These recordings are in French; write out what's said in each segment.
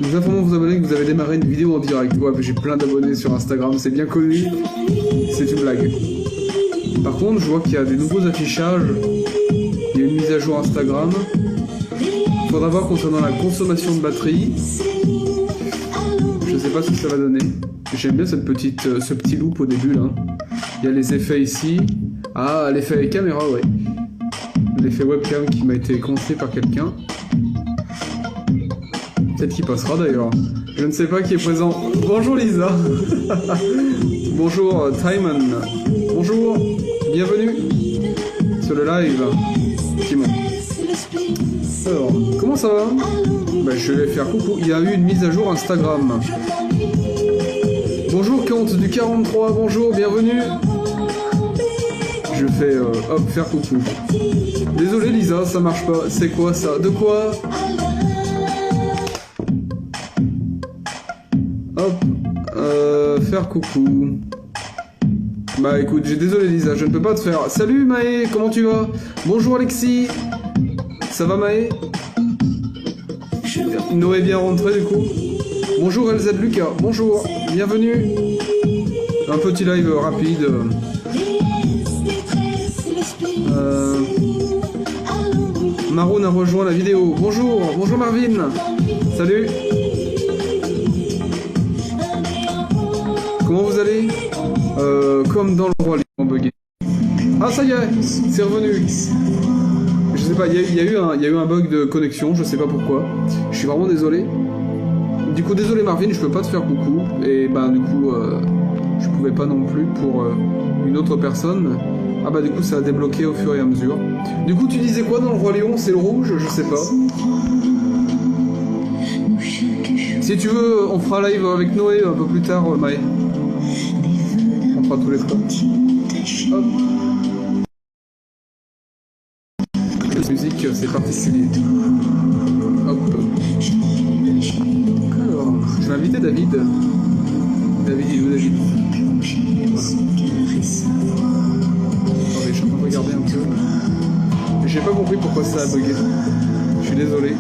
Nous informons vos abonnés que vous avez démarré une vidéo en direct. Ouais, j'ai plein d'abonnés sur Instagram, c'est bien connu. C'est une blague. Par contre, je vois qu'il y a des nouveaux affichages. Il y a une mise à jour Instagram. Il faudra voir concernant la consommation de batterie. Je sais pas ce que ça va donner. J'aime bien ce petit loop au début là. Il y a les effets ici. Ah, l'effet avec caméra, ouais. L'effet webcam qui m'a été conseillé par quelqu'un. Peut-être qu'il passera d'ailleurs. Je ne sais pas qui est présent. Bonjour Lisa. Bonjour Timon. Bonjour. Bienvenue sur le live. Timon. Alors, comment ça va? Ben, je vais faire coucou. Il y a eu une mise à jour Instagram. Bonjour Kant du 43. Bonjour, bienvenue. Je fais hop, faire coucou. Désolé Lisa, ça marche pas. C'est quoi ça? De quoi? Hop, faire coucou. Bah écoute, j'ai désolé Lisa, je ne peux pas te faire. Salut Maë, comment tu vas? Bonjour Alexis. Ça va Maë? Noé est bien rentré du coup. Bonjour LZ Lucas, bonjour, bienvenue. Un petit live rapide. Maroon a rejoint la vidéo. Bonjour, bonjour Marvin. Salut. Comment vous allez? Comme dans le Roi Lion bugué. Ah ça y est, c'est revenu. Je sais pas, il y a eu un bug de connexion, je sais pas pourquoi. Je suis vraiment désolé. Du coup, désolé Marvin, je peux pas te faire coucou. Et ben du coup, je pouvais pas non plus pour une autre personne. Ah bah du coup, ça a débloqué au fur et à mesure. Du coup, tu disais quoi dans le Roi Lion? C'est le rouge? Je sais pas. Si tu veux, on fera live avec Noé un peu plus tard, Maë. On fera tous les trois. Hop. La musique, c'est particulier. Hop. Alors, je vais inviter David. David, il est où David? Attendez, je suis en train de regarder un peu. J'ai pas compris pourquoi ça a bugué. Je suis désolé.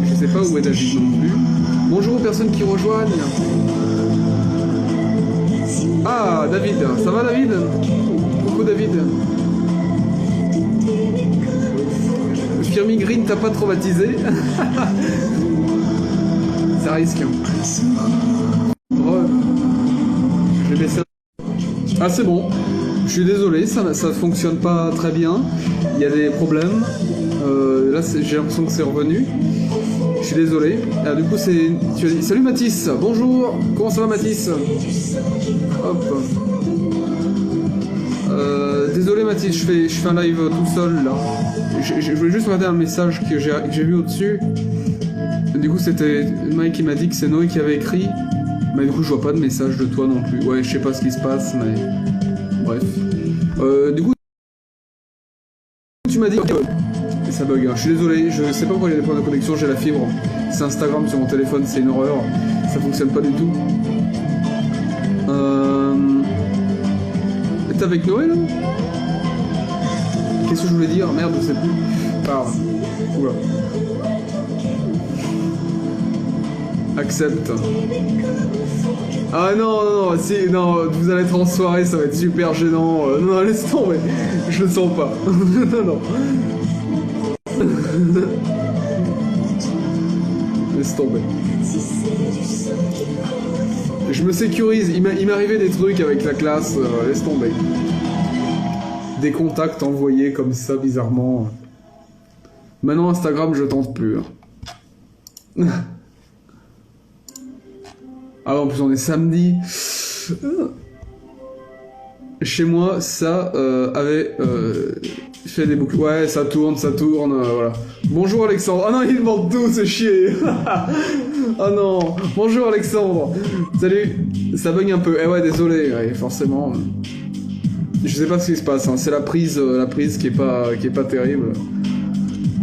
Je sais pas où est David non plus. Bonjour aux personnes qui rejoignent. Ah, David. Ça va David? Coucou David. Firmy Green t'a pas traumatisé? Ça risque. Je vais baisser. Ah c'est bon. Je suis désolé, ça fonctionne pas très bien. Il y a des problèmes. Là j'ai l'impression que c'est revenu. Je suis désolé. Ah, du coup c'est. Tu as dit. Salut Mathis. Bonjour. Comment ça va Mathis? Hop. Désolé Mathis, je fais un live tout seul là. Je voulais juste regarder un message que j'ai vu au-dessus. Du coup c'était Mike qui m'a dit que c'est Noé qui avait écrit. Mais du coup je vois pas de message de toi non plus. Ouais, je sais pas ce qui se passe, mais bref. Du coup tu m'as dit que ça bug. Je suis désolé, je sais pas pourquoi il y a des problèmes de connexion, j'ai la fibre. C'est Instagram sur mon téléphone, c'est une horreur. Ça fonctionne pas du tout. T'es avec Noé là? Qu'est-ce que je voulais dire? Merde, je sais plus. Pardon. Oula. Accepte. Ah non, non, non, si, non, vous allez être en soirée, ça va être super gênant. Non, non, laisse tomber. Je le sens pas. Non, non. Laisse tomber. Je me sécurise. Il m'est arrivé des trucs avec la classe. Laisse tomber. Des contacts envoyés comme ça, bizarrement. Maintenant, Instagram, je tente plus. Ah, en plus, on est samedi. Chez moi, ça avait fait des boucles. Ouais, ça tourne, voilà. Bonjour Alexandre. Ah non, il demande tout, c'est chier. Ah non. Bonjour Alexandre. Salut. Ça bug un peu. Eh ouais, désolé. Ouais, forcément. Je sais pas ce qui se passe. Hein. C'est la prise qui est pas terrible.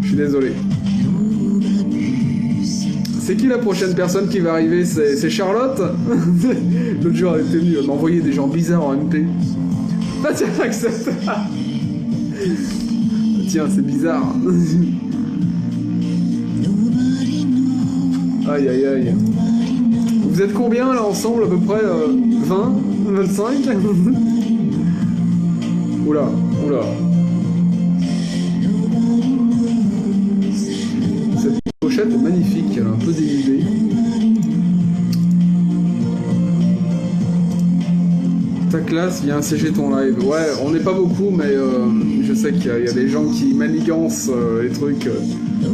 Je suis désolé. C'est qui la prochaine personne qui va arriver? C'est Charlotte. L'autre jour elle était venue, elle m'envoyait des gens bizarres en MP. Ah tiens, accepte. Tiens, c'est bizarre. Aïe aïe aïe. Vous êtes combien là ensemble à peu près 20 25. Oula, oula. Cette pochette est magnifique, elle est un peu dénudée. Ta classe, viens CG ton live. Ouais, on n'est pas beaucoup, mais je sais qu'il y a des gens qui manigancent les trucs.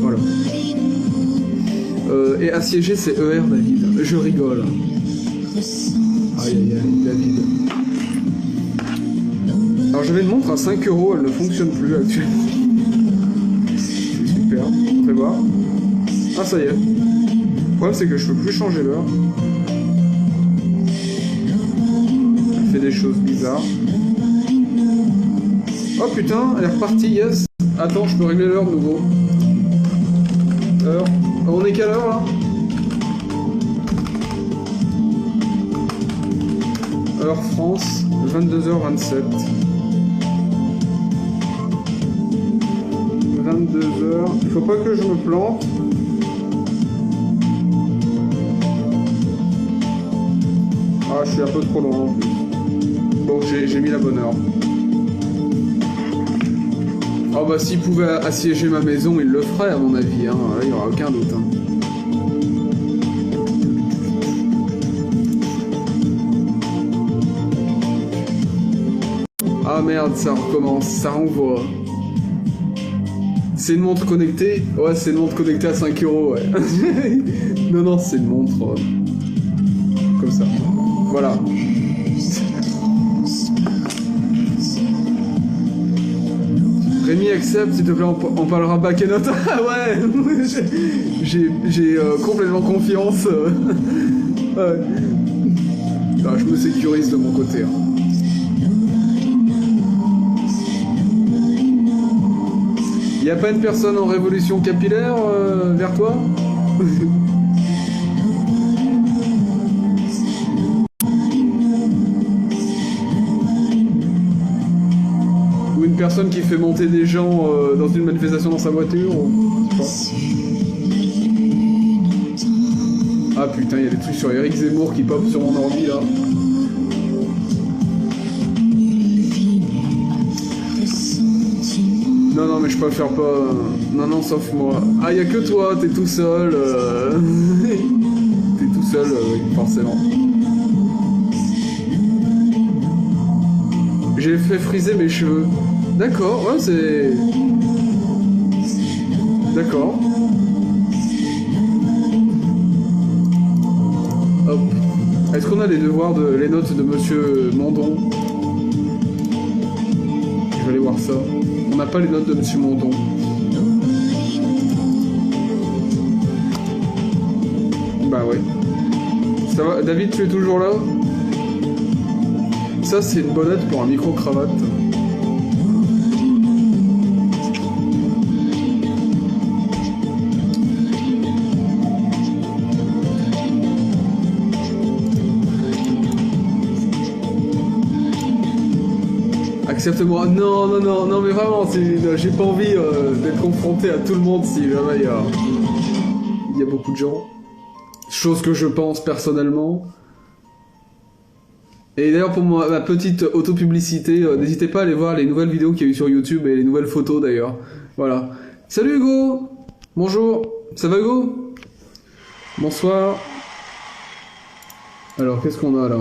Voilà. Et assiéger, c'est ER, David. Je rigole. Aïe aïe aïe, David. Alors j'avais une montre à 5 €, elle ne fonctionne plus actuellement. C'est super, on fait voir. Ah ça y est. Le problème c'est que je peux plus changer l'heure. Elle fait des choses bizarres. Oh putain, elle est repartie, yes. Attends, je peux régler l'heure de nouveau. Heure. On est quelle heure là? Heure France, 22h27. 22h. Il faut pas que je me plante. Ah, je suis un peu trop loin en plus. Bon, j'ai mis la bonne heure. Oh bah s'il pouvait assiéger ma maison, il le ferait à mon avis, hein. Là, il n'y aura aucun doute. Hein. Ah merde, ça recommence, ça renvoie. C'est une montre connectée? Ouais, c'est une montre connectée à 5 €, ouais. Non, non, c'est une montre... comme ça. Voilà. Rémi accepte, s'il te plaît, on parlera back and note. Ah ouais. J'ai complètement confiance. Ouais. Non, je me sécurise de mon côté. Hein. Y a pas une personne en révolution capillaire vers toi? Ou une personne qui fait monter des gens dans une manifestation dans sa voiture ou... Ah putain, il y a des trucs sur Eric Zemmour qui pop sur mon ordi là. Non, non, mais je préfère pas... Non, non, sauf moi. Ah, y a que toi, t'es tout seul. T'es tout seul, forcément. J'ai fait friser mes cheveux. D'accord, ouais, c'est... D'accord. Hop. Est-ce qu'on a les devoirs les notes de Monsieur Mondon? Je vais aller voir ça. On n'a pas les notes de Monsieur Mondon. Bah ouais. Ça va, David, tu es toujours là? Ça, c'est une bonnette pour un micro-cravate. Accepte-moi. Non, non, non, non, mais vraiment, j'ai pas envie d'être confronté à tout le monde si jamais il y a beaucoup de gens. Chose que je pense personnellement. Et d'ailleurs, pour ma petite auto-publicité, n'hésitez pas à aller voir les nouvelles vidéos qu'il y a eu sur YouTube et les nouvelles photos d'ailleurs. Voilà. Salut Hugo! Bonjour! Ça va Hugo? Bonsoir. Alors, qu'est-ce qu'on a là?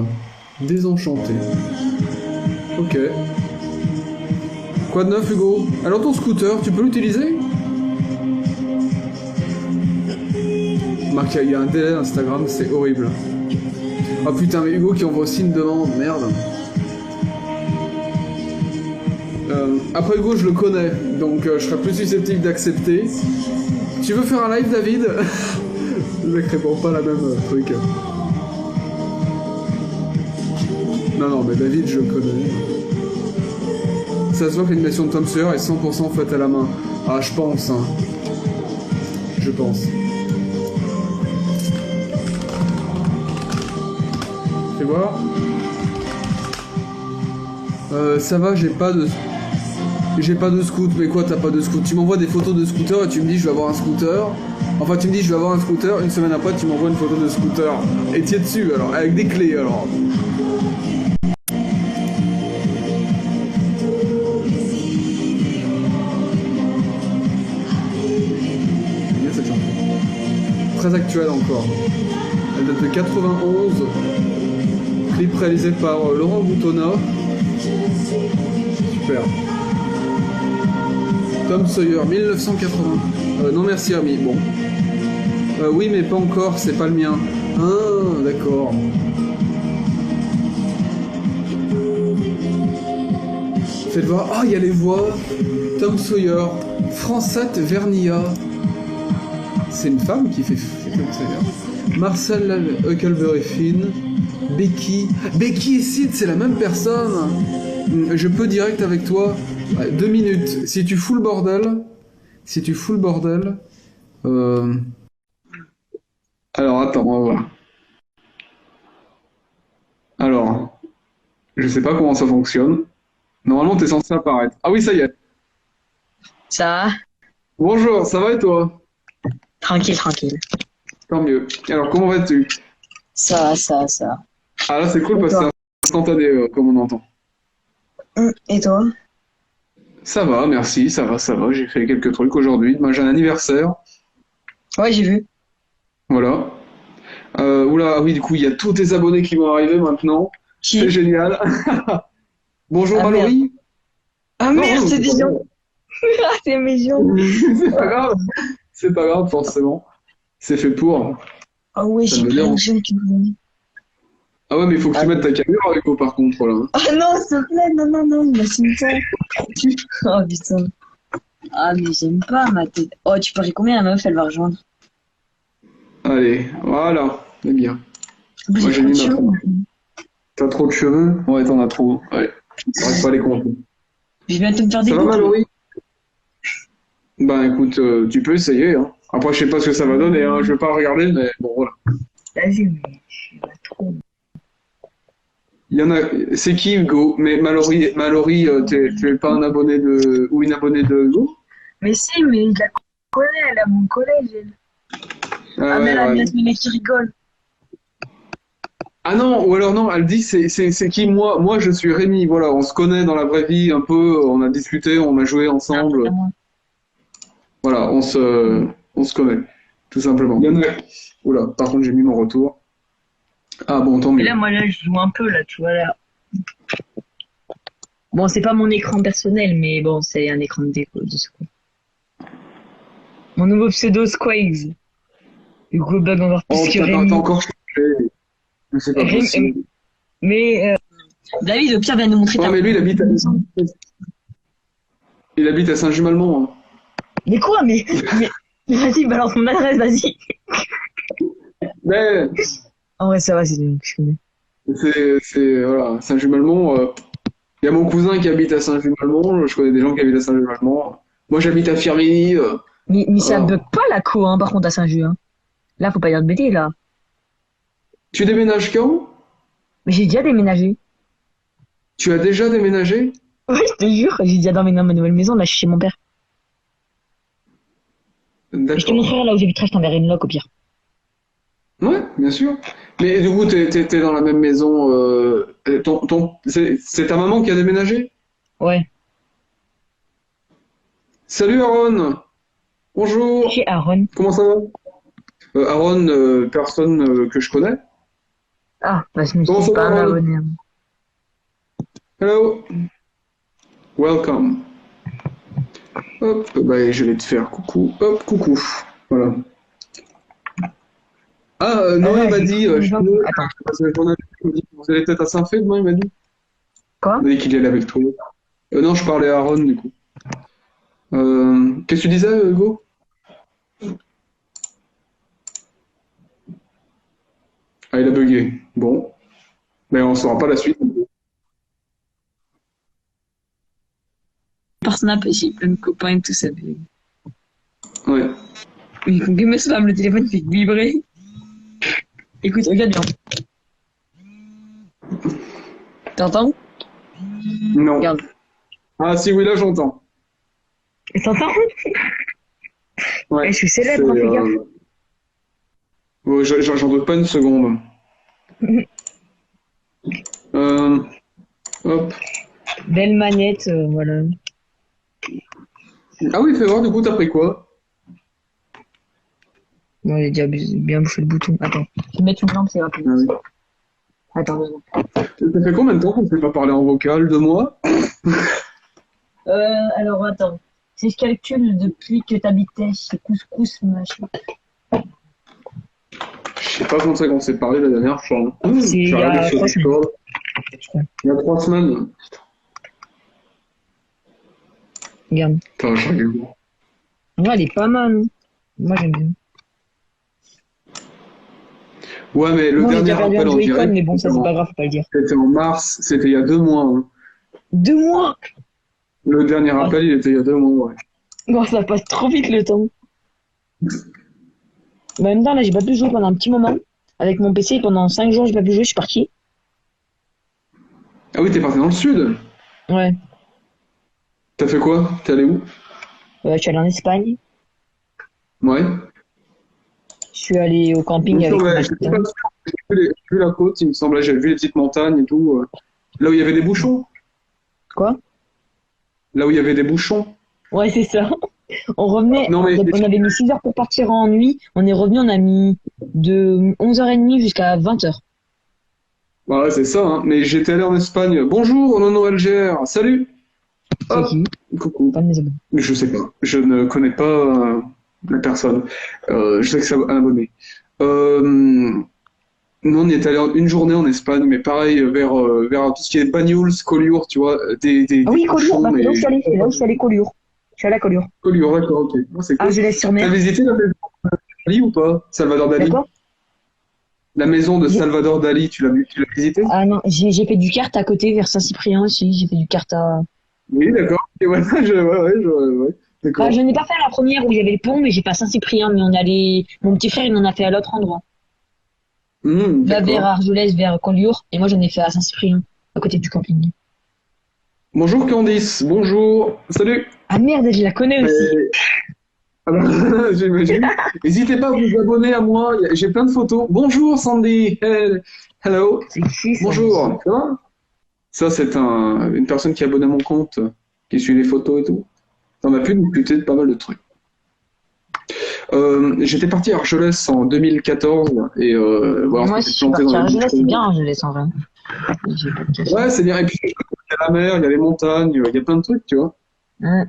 Désenchanté. Ok. Quoi de neuf Hugo? Alors ton scooter, tu peux l'utiliser? Marc, il y a un délai Instagram, c'est horrible. Oh putain, mais Hugo qui envoie aussi une demande, merde. Après Hugo, je le connais, donc je serais plus susceptible d'accepter. Tu veux faire un live, David? Le mec répond pas la même truc. Non, non, mais David, je le connais. Ça se voit que l'animation de Tom Sawyer est 100% faite à la main. Ah, je pense, hein. Je pense. Fais voir. Ça va, j'ai pas de scoot. Mais quoi, t'as pas de scoot? Tu m'envoies des photos de scooter et tu me dis je vais avoir un scooter. Enfin, tu me dis je vais avoir un scooter. Une semaine après, tu m'envoies une photo de scooter. Et t'y es dessus alors, avec des clés alors. J'aime bien cette chanson. Très actuelle encore. Elle date de 91. Clip réalisé par Laurent Boutonnat. Super. Tom Sawyer, 1980. Non merci Hermie, bon. Oui mais pas encore, c'est pas le mien. Ah, d'accord. Faites voir. Ah, il y a les voix. Tom Sawyer. Francette Vernilla. C'est une femme qui fait Tom Sawyer. Marcel Huckleberry Finn. Becky. Becky et Sid, c'est la même personne. Je peux direct avec toi. 2 minutes. Si tu fous le bordel. Alors attends, on va voir. Alors, je sais pas comment ça fonctionne. Normalement, t'es censé apparaître. Ah oui, ça y est. Ça va? Bonjour, ça va et toi? Tranquille, tranquille. Tant mieux. Alors, comment vas-tu? Ça va. Ah là, c'est cool Et parce que toi? c'est instantané, comme on entend. Et toi? Ça va, merci, ça va, ça va. J'ai fait quelques trucs aujourd'hui. Moi, j'ai un anniversaire. Ouais, j'ai vu. Voilà. Oula, ah oui, du coup, il y a tous tes abonnés qui vont arriver maintenant. C'est Qui? génial. Bonjour Ah merde. Mallory. Ah Non, merde, non, c'est c'est des pas gens. grave. Ah, c'est mes gens. C'est pas grave. C'est pas grave, forcément. C'est fait pour. Ah ouais, Ça j'ai me plein de dérange. gens qui me voient. Ah ouais, mais il faut que Ah, tu mettes ta caméra, Rico, par contre, là. ah non, s'il te plaît, non, laisse-moi ça. Oh putain. Ah, mais j'aime pas ma tête. Oh, tu paries combien la meuf, elle va rejoindre? Allez, voilà. C'est bien. J'ai Moi, j'ai trop de mis ma cheveux. propre. T'as trop de cheveux? Ouais, t'en as trop. Ouais. J'arrive pas à les compter. Je vais bientôt me faire des Ça va, boucles. Mallory? Ben, écoute, tu peux essayer, hein. Après, je sais pas ce que ça va donner, hein. Je vais pas regarder, mais bon, voilà. Vas-y, mais je suis pas trop. Il y en a. C'est qui, Hugo? Mais Mallory, tu es pas un abonné de. Ou une abonnée de Hugo? Mais si, mais je la connais, elle est à mon collège, elle. Ah Ah, mais ouais, elle a ouais. bien ce mec qui rigole. Ah non, ou alors non, elle dit c'est qui moi? Moi je suis Rémi, voilà, on se connaît dans la vraie vie un peu, on a discuté, on a joué Ah, ensemble, vraiment. voilà, on se connaît, tout simplement. Il y en a. Oula, par contre j'ai mis mon retour. Ah bon, tant Et là, mieux. moi, là, je joue un peu, là, tu vois, là. Bon, c'est pas mon écran personnel, mais bon, c'est un écran de déco, de secours. Mon nouveau pseudo, Squags. Hugo Bug encore plus Oh que putain, t'as Rémi. encore changé, mais c'est pas possible. Mais, David, au pire, vient nous montrer Ouais, ta mais lui maison. il habite à Saint-Just-Malmont, hein. Mais quoi, mais, vas-y, balance mon adresse, vas-y. Mais En vrai, ça va, c'est bon, je connais. voilà, Saint-Just-Malmont, il y a mon cousin qui habite à Saint-Just-Malmont, je connais des gens qui habitent à Saint-Just-Malmont. Moi j'habite à Firminy, Mais ça voilà. bug pas la co, hein, par contre, à Saint-Just, hein. Là, faut pas dire de bêtises, là. Tu déménages quand? Mais j'ai déjà déménagé. Tu as déjà déménagé? Ouais, je te jure, j'ai déjà dormi dans ma nouvelle maison, là, je suis chez mon père. Et je te D'accord. montrerai là où j'habiterai, je t'enverrai une loc, au pire. Ouais, bien sûr. Mais du coup, t'es dans la même maison. C'est ta maman qui a déménagé? Ouais. Salut Aaron. Bonjour. Chez Aaron. Comment ça va? Aaron, personne que je connais. Ah, bah, je me Comment suis ça va, pas Aaron? abonné. Hello. Welcome. Hop, bah, je vais te faire coucou. Hop, coucou. Voilà. Ah, Noé m'a J'ai dit, cru je les suis gens. Noé, Attends. parce que il m'a dit, vous allez peut-être à Saint-Fé demain, il m'a dit. Quoi? Il m'a dit qu'il allait avec toi. Non, je parlais à Aaron, du coup. Qu'est-ce que tu disais, Hugo? Ah, il a bugué. Bon, mais on saura pas la suite. Par Snap, j'ai plein de copains et tout ça. Ouais. Il faut que me spam, le téléphone fait vibrer. Écoute, regarde bien. T'entends? Non. Regarde. Ah si, oui, là j'entends. Et t'entends? Ouais. Je suis C'est, célèbre, hein, fais gaffe. ouais, j'en doute pas une seconde. Euh, hop. Belle manette, voilà. Ah oui, fais voir, du coup, t'as pris quoi? Bon, j'ai déjà bien bouffé le bouton. Attends. Je vais mettre une lampe, c'est rapide. Ah oui. Attends, 2 secondes. Ça fait combien de temps qu'on ne s'est pas parlé en vocal? 2 mois? Alors attends. Si je calcule depuis que t'habitais chez Couscous, machin. Je sais pas quand c'est qu'on s'est parlé la dernière fois. C'est il J'ai y regardé a sur 3 semaines, Discord. je crois. Il y a 3 semaines. Regarde. Putain, je regarde. Ouais, elle est pas mal, hein. Moi, j'aime bien. Ouais, mais le Moi, j'ai dernier déjà perdu un appel en Joy-Con, direct, mais bon, ça, c'est pas grave, faut pas le dire. c'était en mars, c'était il y a 2 mois. Hein. 2 mois! Le dernier Ah, appel, il était il y a 2 mois, ouais. bon, ça passe trop vite le temps. Mais en même temps, là, j'ai pas pu jouer pendant un petit moment. Avec mon PC, pendant 5 jours, j'ai pas pu jouer, je suis partie. Ah oui, t'es parti dans le sud. Ouais. T'as fait quoi? T'es allé où? Je suis allée en Espagne. Ouais. Je suis allée au Il me camping avec semblait, ma j'étais copine. pas sûr, j'ai vu la côte, il me semblait, j'avais vu les petites montagnes et tout. Là où il y avait des bouchons. Quoi? Là où il y avait des bouchons. Ouais, c'est ça. On revenait, Non, mais on avait mis 6 heures pour partir en nuit. On est revenu, on a mis de 11h30 jusqu'à 20h. ouais, c'est ça, hein. Mais j'étais allé en Espagne. Bonjour, Nono LGR. Salut. C'est Hop. qui? Coucou. Pas de mes abonnés. Je sais pas. Je ne connais pas la personne. Je sais que c'est un abonné. Nous, on y est allé une journée en Espagne, mais pareil, vers tout ce qui est Banyuls, Collioure, tu vois, Ah des oui, Collioure, bouchons, bah, c'est là où mais je suis allée. C'est là où je suis allée, Collioure. Je suis allée à Collioure. Collioure, d'accord, ok. Oh, c'est Ah, cool. je laisse sur T'as mer. visité la maison de Dali ou pas? Salvador Dali? D'accord? La maison de J'ai- Salvador Dali, tu l'as visité? Ah non, j'ai fait du kart à côté, vers Saint-Cyprien aussi. J'ai fait du kart à... Oui, d'accord. Ok, ouais, ouais, Bah, je d'accord. n'ai pas fait la première où il y avait le pont, mais j'ai fait à Saint-Cyprien. Mais on allait... Mon petit frère, il en a fait à l'autre endroit. Là, vers D'accord. Argelès, vers Collioure. Et moi, j'en ai fait à Saint-Cyprien, à côté du camping. Bonjour Candice, bonjour, salut. Ah merde, je la connais aussi. Mais- Alors, j'imagine. N'hésitez pas à vous abonner à moi, j'ai plein de photos. Bonjour Sandy, hello, C'est qui ça? bonjour. Ça va? Ça, c'est une personne qui est abonnée à mon compte, qui suit les photos et tout. On a pu discuter de pas mal de trucs. J'étais parti à Argelès en 2014 et voilà, on Moi s'était aussi, je suis planté partie dans à les Argelès, c'est bien bouchons. Argelès en vrai. J'ai pas de cacher. Ouais, c'est bien. Et puis, il y a la mer, il y a les montagnes, il y a plein de trucs, tu vois. Non.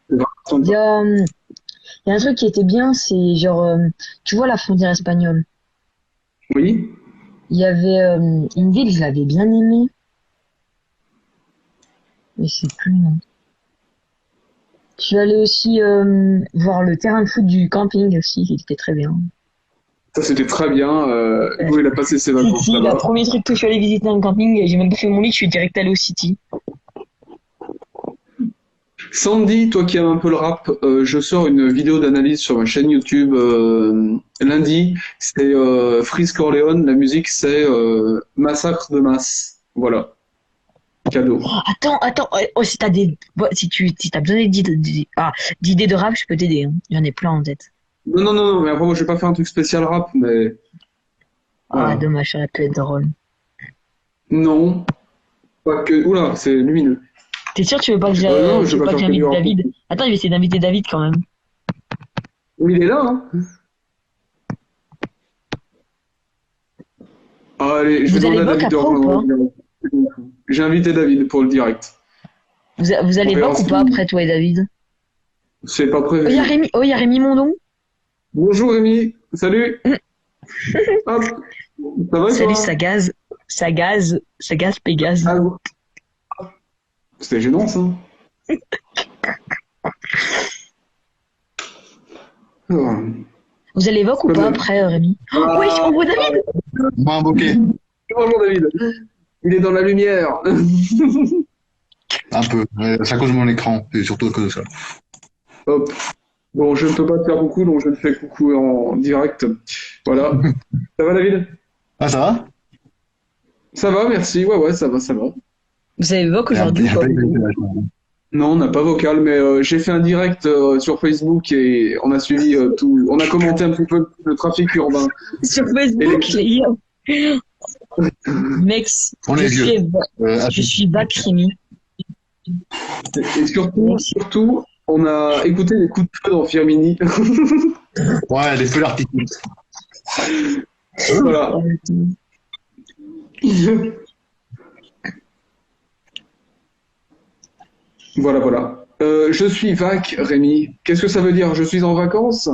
C'est vraiment Il y sympa. a, il y a un truc qui était bien, c'est genre, tu vois la frontière espagnole. Oui. Il y avait une ville, je l'avais bien aimée, mais je sais plus, non. Je suis allée aussi voir le terrain de foot du camping aussi, qui était très bien. Ça, c'était très bien. Nous, il a passé ses vacances City, la là-bas. premier truc que je suis allée visiter dans le camping, j'ai même pas fait mon lit, je suis direct allée au City. Sandy, toi qui aimes un peu le rap, je sors une vidéo d'analyse sur ma chaîne YouTube lundi. C'est Freeze Corleone. La musique, c'est Massacre de masse. Voilà. Cadeau. Oh, attends, oh, si t'as si t'as besoin d'idées de rap, je peux t'aider, hein. J'en ai plein en tête. Non, non, non, non, mais après, moi, je vais pas faire un truc spécial rap, mais Ah, voilà. dommage, ça aurait pu être drôle. Non, pas que. Oula, c'est lumineux. T'es sûr, Non, tu je veux vais pas pas que faire que du j'invite rap. David? Attends, je vais essayer d'inviter David quand même. Oui, il est là, hein. Ah, allez, je vais Vous allez demander à boc David de après ou rejoindre pas? le direct. J'ai invité David pour le direct. Vous On allez verra boc ou si pas après, toi et David? c'est pas Oh, prévu. y a Rémi Mondon. Bonjour Rémi, salut. Hop, ça va et Salut, toi? ça gaze, Pégase. Ah, c'était gênant ça. Ah, Vous allez boc ou pas pas mal. après, Rémi? Oh, wesh, Ah, on voit David! Moi, invoqué. bonjour David. Il est dans la lumière. Un peu. C'est à cause de mon écran, et surtout à cause de ça. Hop. Bon, je ne peux pas te faire coucou, donc je te fais coucou en direct. Voilà. Ça va David? Ah, ça va? Ça va, merci. Ouais, ouais, ça va, ça va. Vous avez Vogue aujourd'hui ou pas? Non, on n'a pas vocal, mais j'ai fait un direct sur Facebook et on a suivi tout. On a commenté un petit peu le trafic urbain. Sur Facebook, les gars. Mec, On est vieux. je suis Vac Rémi. Et surtout, on a écouté les coups de feu dans Firmini. Ouais, les feux d'artifice. Voilà. Voilà, voilà. Je suis Vac, Rémi. Qu'est-ce que ça veut dire? Je suis en vacances?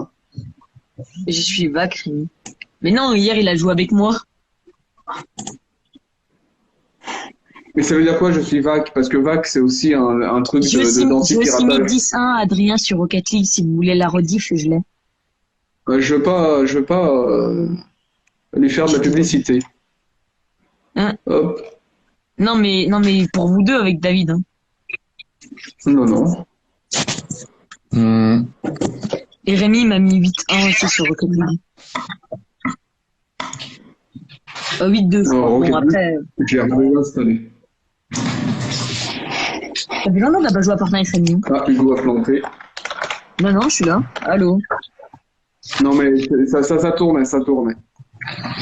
Je suis Vac Rémi. Mais non, hier il a joué avec moi. Mais ça veut dire quoi, je suis Vac? Parce que Vac, c'est aussi un truc J'ai aussi mis d'anti-piratage. 10-1 à Adrien sur Rocket League si vous voulez la rediff, je l'ai. Je veux pas lui faire de la publicité. Hein? Hop. Non mais pour vous deux avec David. Hein. Non, non. Et Rémi m'a mis 8-1 aussi sur Rocket League. 8-2. Oh, Bon ok. après. J'ai rien installé. Ça fait longtemps que t'as pas joué à Fortnite Rémi. Ah, Hugo a planté. Non, je suis là. Allô. Non, mais ça tournait, ça tournait.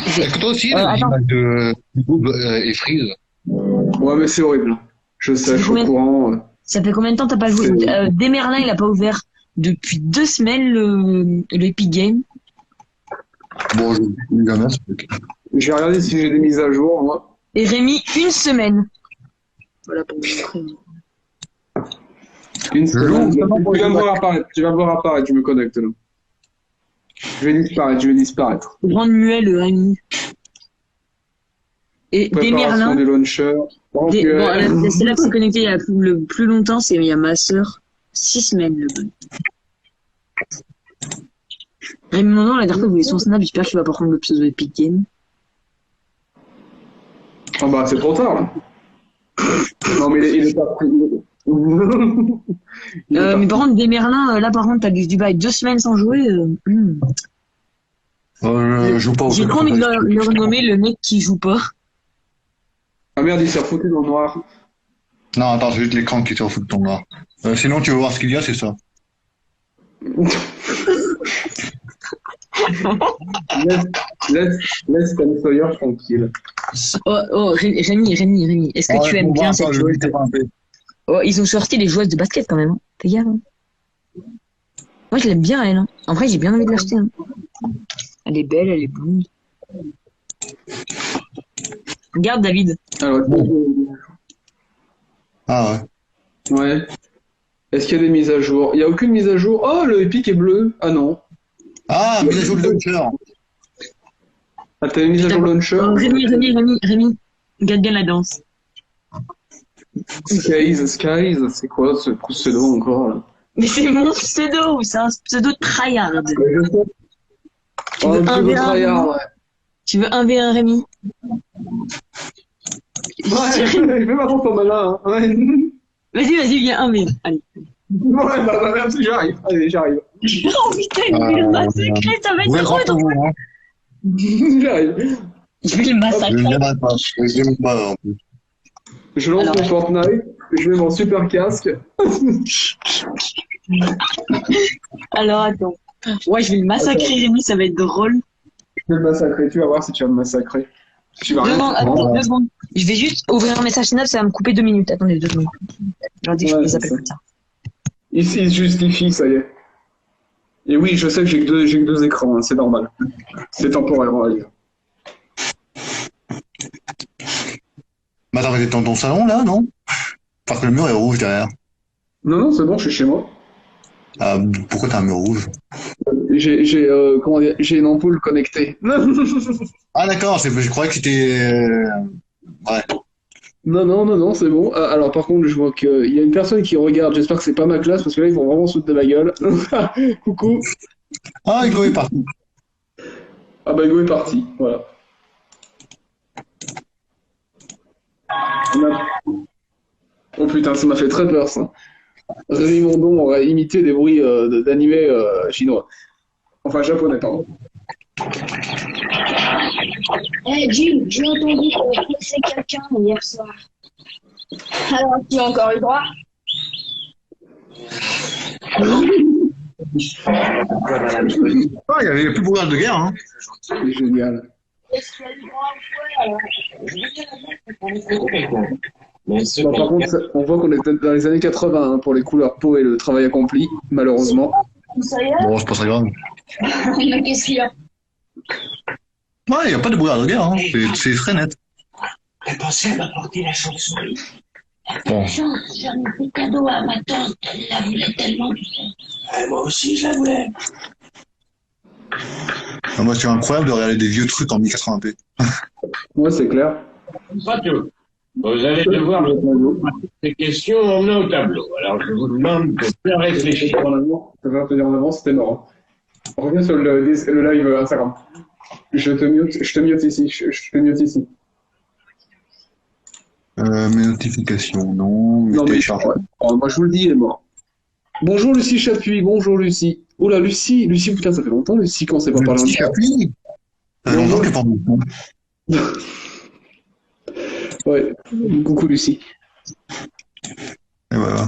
Est-ce que toi aussi, les attends. images de Hugo et Freeze? Ouais, mais c'est horrible. Je sais, je suis au courant. Ça fait combien de temps t'as pas joué? Desmerlin, il a pas ouvert depuis 2 semaines le Epic Game. Bon, je suis gamin, c'est ok. J'ai regardé si j'ai des mises à jour, moi. Et Rémi, 1 semaine. Voilà pour vous montrer. Une semaine. joue, Tu vas me voir apparaître, je me connecte là. Je vais disparaître. Grande muelle, Rémi. Et Préparation Desmerlin. du launcher. Bon, c'est là que c'est connecté il y a le plus longtemps, c'est il y a ma sœur. 6 semaines, le bon. Rémi, mon nom, la dernière fois, vous voulez son snap, j'espère qu'il va pas prendre le pseudo Epic Game. Ah bah, c'est trop tard, là. Non, mais il est pas pris. Mais par contre, Desmerlin, là, par contre, t'as du bail 2 semaines sans jouer. Je joue pas au J'ai trop envie de le renommer le mec qui joue pas. Ah merde, il s'est refoutu dans le noir. Non, attends, c'est juste l'écran qui te fout de ton noir. Sinon, tu veux voir ce qu'il y a, c'est ça. Laisse Tom Sawyer tranquille. Oh, Rémi, est-ce que tu aimes bien cette joueuse Oh, ils ont sorti les joueuses de basket quand même. Hein. Fais gaffe. Hein. Moi, je l'aime bien, elle. Hein. En vrai, j'ai bien envie de l'acheter. Hein. Elle est belle, elle est blonde. Regarde, David. Alors, Ah ouais. ouais. Est-ce qu'il y a des mises à jour? Il n'y a aucune mise à jour. Oh, le Epic est bleu. Ah non. Ah, mais joue le launcher. Ah, t'as une mise à jour launcher? Rémi. Regarde bien la danse. Skies, c'est quoi ce pseudo encore là? Mais c'est mon pseudo, c'est un pseudo de tryhard. Tu veux un V1 ouais. Tu veux un V1 Rémi? Ouais, fais pas trop ton malin. Hein. Ouais. Vas-y, viens un V1. Allez. Ouais, bah merci, j'arrive. Allez, j'arrive. Oh putain, je vais le massacrer, ça va être trop drôle. Hein. J'arrive. Je vais le Je massacrer. ne viendrai pas. Je viens pas en plus. Je lance mon Fortnite, je mets mon super casque. Alors attends. Ouais, je vais le massacrer, Rémi, ça va être drôle. Je vais le massacrer, tu vas voir si tu vas me massacrer. Tu vas rien attends, 2 secondes. Je vais juste ouvrir un message Snap, ça va me couper 2 minutes. Attendez 2 secondes. Je leur dis que je les appelle comme ça. Ici, il se justifie, ça y est. Et oui, je sais que j'ai que deux écrans, hein, c'est normal. C'est temporaire, on va dire. Mais attends, t'es dans ton salon là, non? Parce que le mur est rouge derrière. Non, c'est bon, je suis chez moi. Ah, pourquoi t'as un mur rouge? J'ai une ampoule connectée. Ah d'accord, je croyais que c'était... Ouais. Non, c'est bon. Alors par contre, je vois qu'il y a une personne qui regarde. J'espère que c'est pas ma classe parce que là, ils vont vraiment se foutre de ma gueule. Coucou. Ah, Hugo est parti. Ah bah Hugo est parti, voilà. Oh putain, ça m'a fait très peur ça. Rémi Mondon aurait imité des bruits d'animés chinois. Enfin japonais, pardon. Hey Jim, j'ai entendu qu'on fixait quelqu'un hier soir. Alors, tu as encore eu droit? Ah, il y avait plus de brouillard de guerre, hein. C'est génial. Bon, par contre, on voit qu'on est peut-être dans les années 80 hein, pour les couleurs peau et le travail accompli, malheureusement. Bon, c'est pas très grave. Qu'est-ce qu'il y a? Ouais, il n'y a pas de brouillard de guerre, hein. C'est très net. Elle pensait à m'apporter la chauve-souris. Bon. J'en ai fait cadeau à ma tante, elle la voulait tellement. Moi aussi, je la voulais. Ah, moi, c'est incroyable de regarder des vieux trucs en 1080p. Ouais, c'est clair. Pas tout. Vous allez devoir répondre à toutes ces questions en venant au tableau. Alors, je vous demande de bien réfléchir. En avant, ça va tenir en avant, c'était marrant. On revient sur le live Instagram. Je te mute ici. Je te mute ici. Mes notifications, non. Non, mais télécharge. oh, moi, je vous le dis, il est mort. Bonjour Lucie Chapuis, bonjour Lucie. Oh là, Lucie, putain, ça fait longtemps, Lucie, qu'on s'est pas parlé en Petit Chapuis. Ça fait longtemps que je parle. Ouais, coucou Lucie. Et voilà.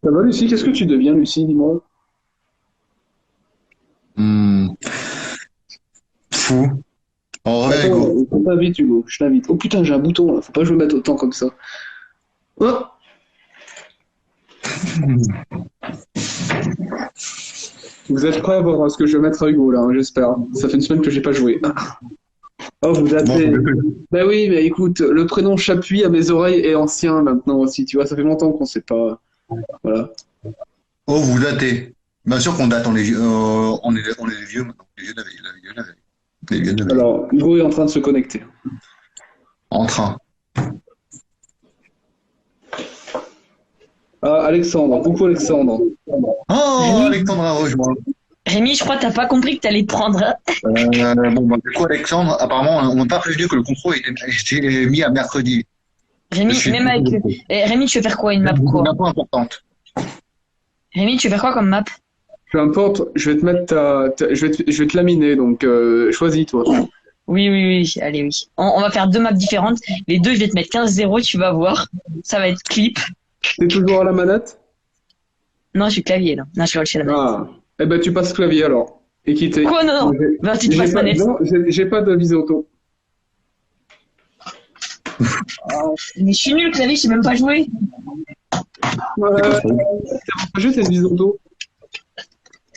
Ça va Lucie, qu'est-ce que tu deviens Lucie, dis-moi? Fou. Oh, reviens, Attends, Hugo. je t'invite Hugo, je t'invite. Oh putain, j'ai un bouton là, faut pas que je me mette autant comme ça. Oh. Vous êtes prêts à voir ce que je vais mettre à Hugo là, hein, j'espère. Ça fait une semaine que j'ai pas joué. Oh, vous appelez. Bah oui, mais écoute, le prénom Chapuis à mes oreilles est ancien maintenant aussi, tu vois, ça fait longtemps qu'on sait pas. Voilà. Oh, vous datez. Bien sûr qu'on date, on est vieux maintenant. Les vieux de la veille. Alors, Hugo est en train de se connecter. En train. Ah, Alexandre, coucou Alexandre. Oh, Alexandre a rejoint. Rémi, je crois que t'as pas compris que t'allais te prendre. Bon, bah, du coup, Alexandre, apparemment, on m'a pas prévenu que le contrôle était mis à mercredi. Rémi, même avec. Rémi, tu veux faire quoi? Une map quoi? Une info importante. Rémi, tu veux faire quoi comme map? Peu importe, je vais te mettre je vais te laminer, donc choisis toi. Oui, allez, oui. On va faire deux maps différentes. Les deux, je vais te mettre 15-0, tu vas voir. Ça va être clip. T'es toujours à la manette? Non, je suis clavier, là. Non, je suis à la manette. Ah, eh ben tu passes clavier alors. Équité. Quoi, non. Bah, si tu passes manette. Non, j'ai pas de visée auto. Mais je suis nul, clavier, je sais même pas jouer. T'as pas joué cette visée auto?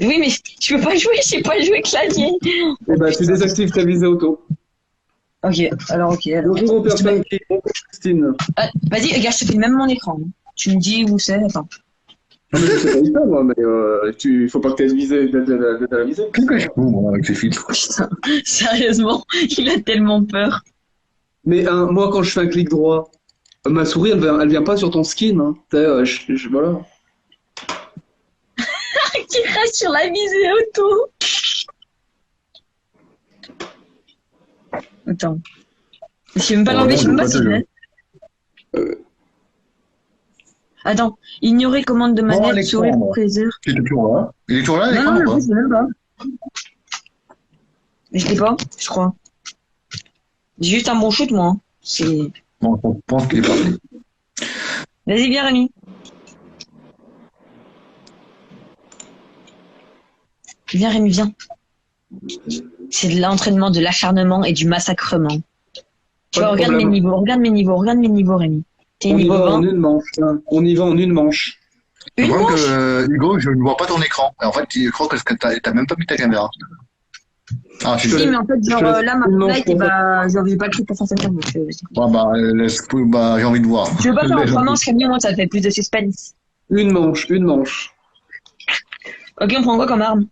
Oui, mais je peux pas jouer, je sais pas jouer clavier. Eh ben tu désactives ta visée auto. Ok, alors. Bonjour personne qui Christine. Vas-y, regarde, je te fais même mon écran. Tu me dis où c'est, attends. Non, mais je sais pas où ça, moi, mais faut pas que t'aies visé de la visée. Qu'est-ce que je fous, moi, avec ces filtres? Putain, sérieusement, il a tellement peur. Mais moi, quand je fais un clic droit, ma souris, elle vient pas sur ton skin. Hein. Voilà. Qui reste sur la visée auto. Attends. Je sais même pas l'enlever, je sais même pas si Attends, ignorer commande de manette, souris pour plaisir. Il est toujours là? Il est toujours là, Non, je sais même pas. Je l'ai pas, je crois. J'ai juste un bon shoot, moi. C'est... Bon, je pense qu'il est parti. Vas-y, viens, Rémi. Viens, Rémi, viens. C'est de l'entraînement, de l'acharnement et du massacrement. Tu vois, regarde mes niveaux, Rémi. T'es niveau 20. En une manche. Hein. On y va en une manche. Une manche Hugo, je ne vois pas ton écran. Et en fait, je crois que t'as même pas mis ta caméra. Ah, je suis si, mais en fait, genre là, ma flight, genre, j'ai pas le truc pour faire ça. Donc, j'ai envie de voir. Je veux pas faire en 3 manches, Rémi, moi, ça fait plus de suspense. Une manche. Ok, on prend quoi comme arme?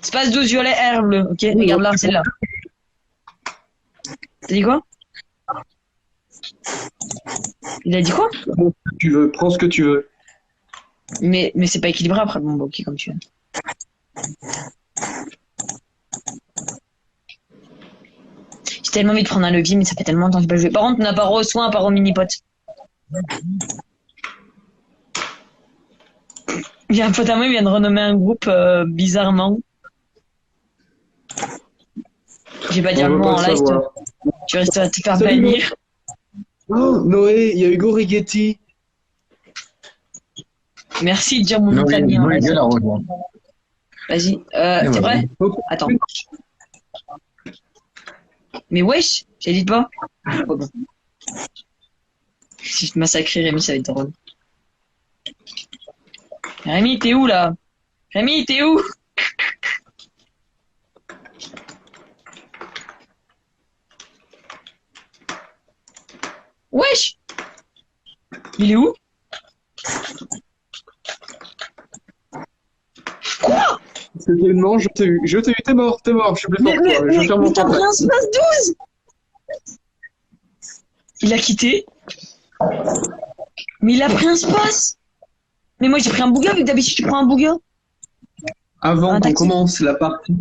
Espace 12 violet, R bleu. Ok, regarde là, celle-là. T'as dit quoi? Il a dit quoi? Tu veux, prends ce que tu veux. Mais c'est pas équilibré après. Bon, ok, comme tu veux. J'ai tellement envie de prendre un levier, mais ça fait tellement longtemps que je n'ai pas joué. Par contre, on n'a pas reçu un paro mini-pote. Il y a un pote à moi, il vient de renommer un groupe bizarrement. Je vais pas dire le mot en live. Tu risques de te faire bannir. Oh, Noé, il y a Hugo Righetti. Merci de dire mon nom de famille. Vas-y, t'es prêt? Attends. Mais wesh, j'ai dit pas. Oh, bon. Si je te massacre Rémi, ça va être drôle. Rémi, t'es où là? Rémi, t'es où? Wesh! Il est où? Quoi? C'est tellement, je t'ai eu, t'es mort, je suis plus fort que toi. Je ferme mon t'as pris un space 12! Il a quitté. Mais il a pris un space! Mais moi j'ai pris un bouga, vu que d'habitude tu prends un bouga. Avant qu'on commence la partie,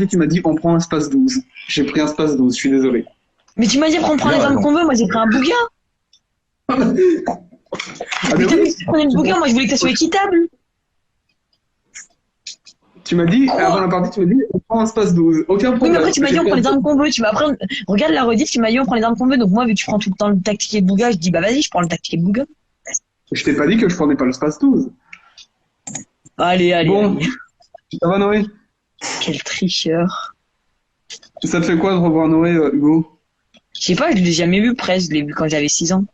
tu m'as dit on prend un space 12. J'ai pris un space 12, je suis désolé. Mais tu m'as dit après on prend les armes qu'on veut, moi j'ai pris un bouga. Ah, mais t'as vu que tu prenais le bouga, moi je voulais que ça soit équitable. Tu m'as dit, avant la partie, tu m'as dit on prend un space 12. Aucun problème. Oui, mais après tu m'as dit on prend les armes qu'on veut. Tu m'as après, regarde la rediff, tu m'as dit on prend les armes qu'on veut. Donc moi, vu que tu prends tout le temps le tactique et le bouga, je dis bah vas-y, je prends le tactique et le bouga. Je t'ai pas dit que je prenais pas le space 12. Allez. Bon, ça va Noé? Quel tricheur. Ça te fait quoi de revoir Noé, Hugo? Je sais pas, je l'ai jamais vu presque, je l'ai vu quand j'avais 6 ans.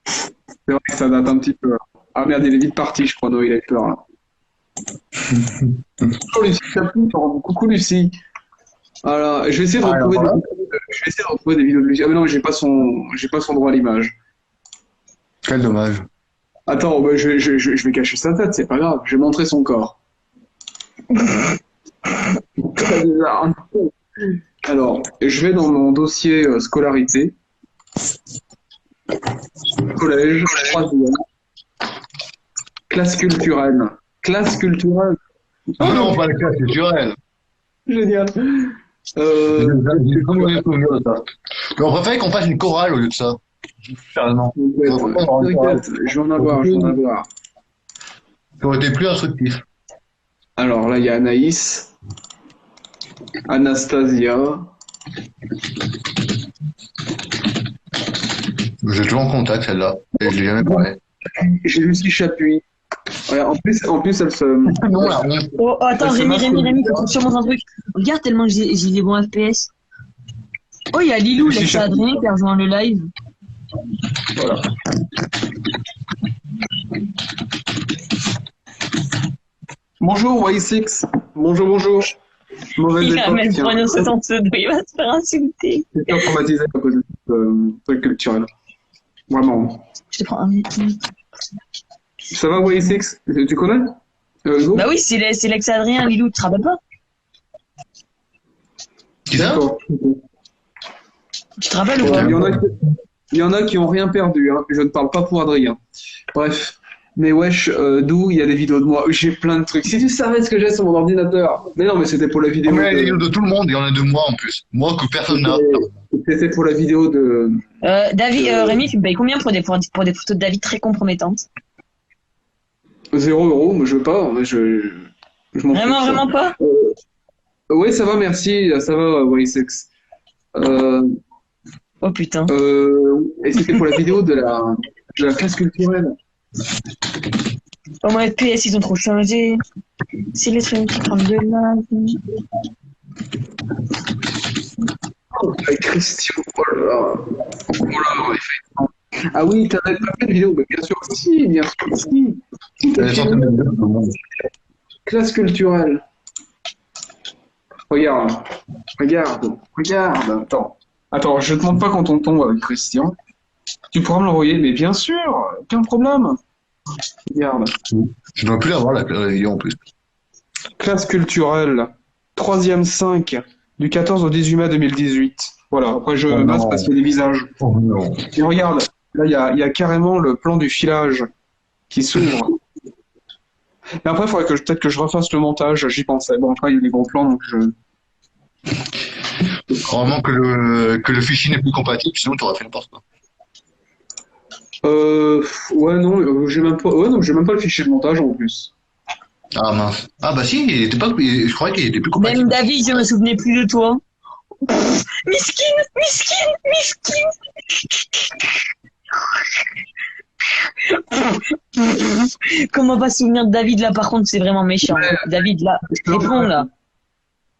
C'est vrai que ça date un petit peu. Ah merde, il est vite parti, je crois, Noé, il a eu peur là. Oh, Lucie Chaplin, coucou Lucie. Voilà, je vais essayer de retrouver des vidéos de Lucie. Ah mais non, j'ai pas son droit à l'image. Quel dommage. Attends, bah, je vais cacher sa tête, c'est pas grave, je vais montrer son corps. Très bizarre. Alors, je vais dans mon dossier scolarité. Collège, 3e. Classe culturelle. Classe culturelle. Ah non, pas la classe culturelle. Génial. J'ai pas mauvais souvenir de ça. Mais on préférait qu'on fasse une chorale au lieu de ça. Sérieusement. T'inquiète, je vais en avoir. Ça aurait été plus instructif. Alors là, il y a Anaïs, Anastasia. J'ai toujours en contact celle-là. Et je l'ai jamais parlé. J'ai Lucie Chapuis. Ouais, en plus, elle se. Non, là, Oh, attends, Rémi, faut que tu montres un truc. Regarde tellement que j'ai des bons FPS. Oh, il y a Lilou, l'ex Adrien, qui a rejoint le live. Voilà. Bonjour, Y6. Bonjour. Mauvaise Il a époque, même tiens. prononcé son pseudo, il va se faire insulter. C'est pas traumatisé à cause de ce truc culturel. Vraiment. Je te prends un minute. Ça va, Y6? Tu connais Hugo? Bah oui, c'est l'ex Adrien, Lilou, tu te rappelles pas? Qui ça? D'accord. Tu te rappelles ou pas? Il y en a qui ont rien perdu, hein. Je ne parle pas pour Adrien. Bref. Mais wesh, d'où il y a des vidéos de moi. J'ai plein de trucs. Si tu savais ce que j'ai sur mon ordinateur. Mais non, mais c'était pour la vidéo. Mais il y a des vidéos de tout le monde, il y en a de moi en plus. Moi que personne n'a. C'était pour la vidéo de. David, Rémi, tu me payes combien pour des photos de David très compromettantes? 0 €, mais je veux pas. Mais je m'en fous. Vraiment pas? Oui, ça va, merci. Ça va, Y6. Oh putain. Et c'était pour la vidéo de la classe culturelle. Au moins FPS, ils ont trop changé. C'est les trucs qui prennent de l'âge. Avec Christian, oh là là. Oh là là, ah oui, t'avais pas fait de vidéo, mais bien sûr, si. Classe culturelle. Regarde. Attends, je te montre pas quand on tombe avec Christian. Tu pourras me l'envoyer, mais bien sûr, aucun problème. Regarde. Je dois plus l'avoir la vidéo en plus. Classe culturelle, 3e 5, du 14 au 18 mai 2018. Voilà, après je masse parce qu'il y a des visages. Oh non. Et regarde, là il y a carrément le plan du filage qui s'ouvre. Mais après, il faudrait peut-être que je refasse le montage, j'y pensais. Bon, après, il y a des gros plans, donc je... Probablement que le fichier n'est plus compatible, sinon tu aurais fait n'importe quoi. Ouais, non, j'ai même pas le fichier de montage en plus. Ah mince. Ah bah si, il était pas, je croyais qu'il était plus compatible. Même David, je me souvenais plus de toi. Miskin. Comment pas se souvenir de David là par contre c'est vraiment méchant. Ouais. David là, réponds là.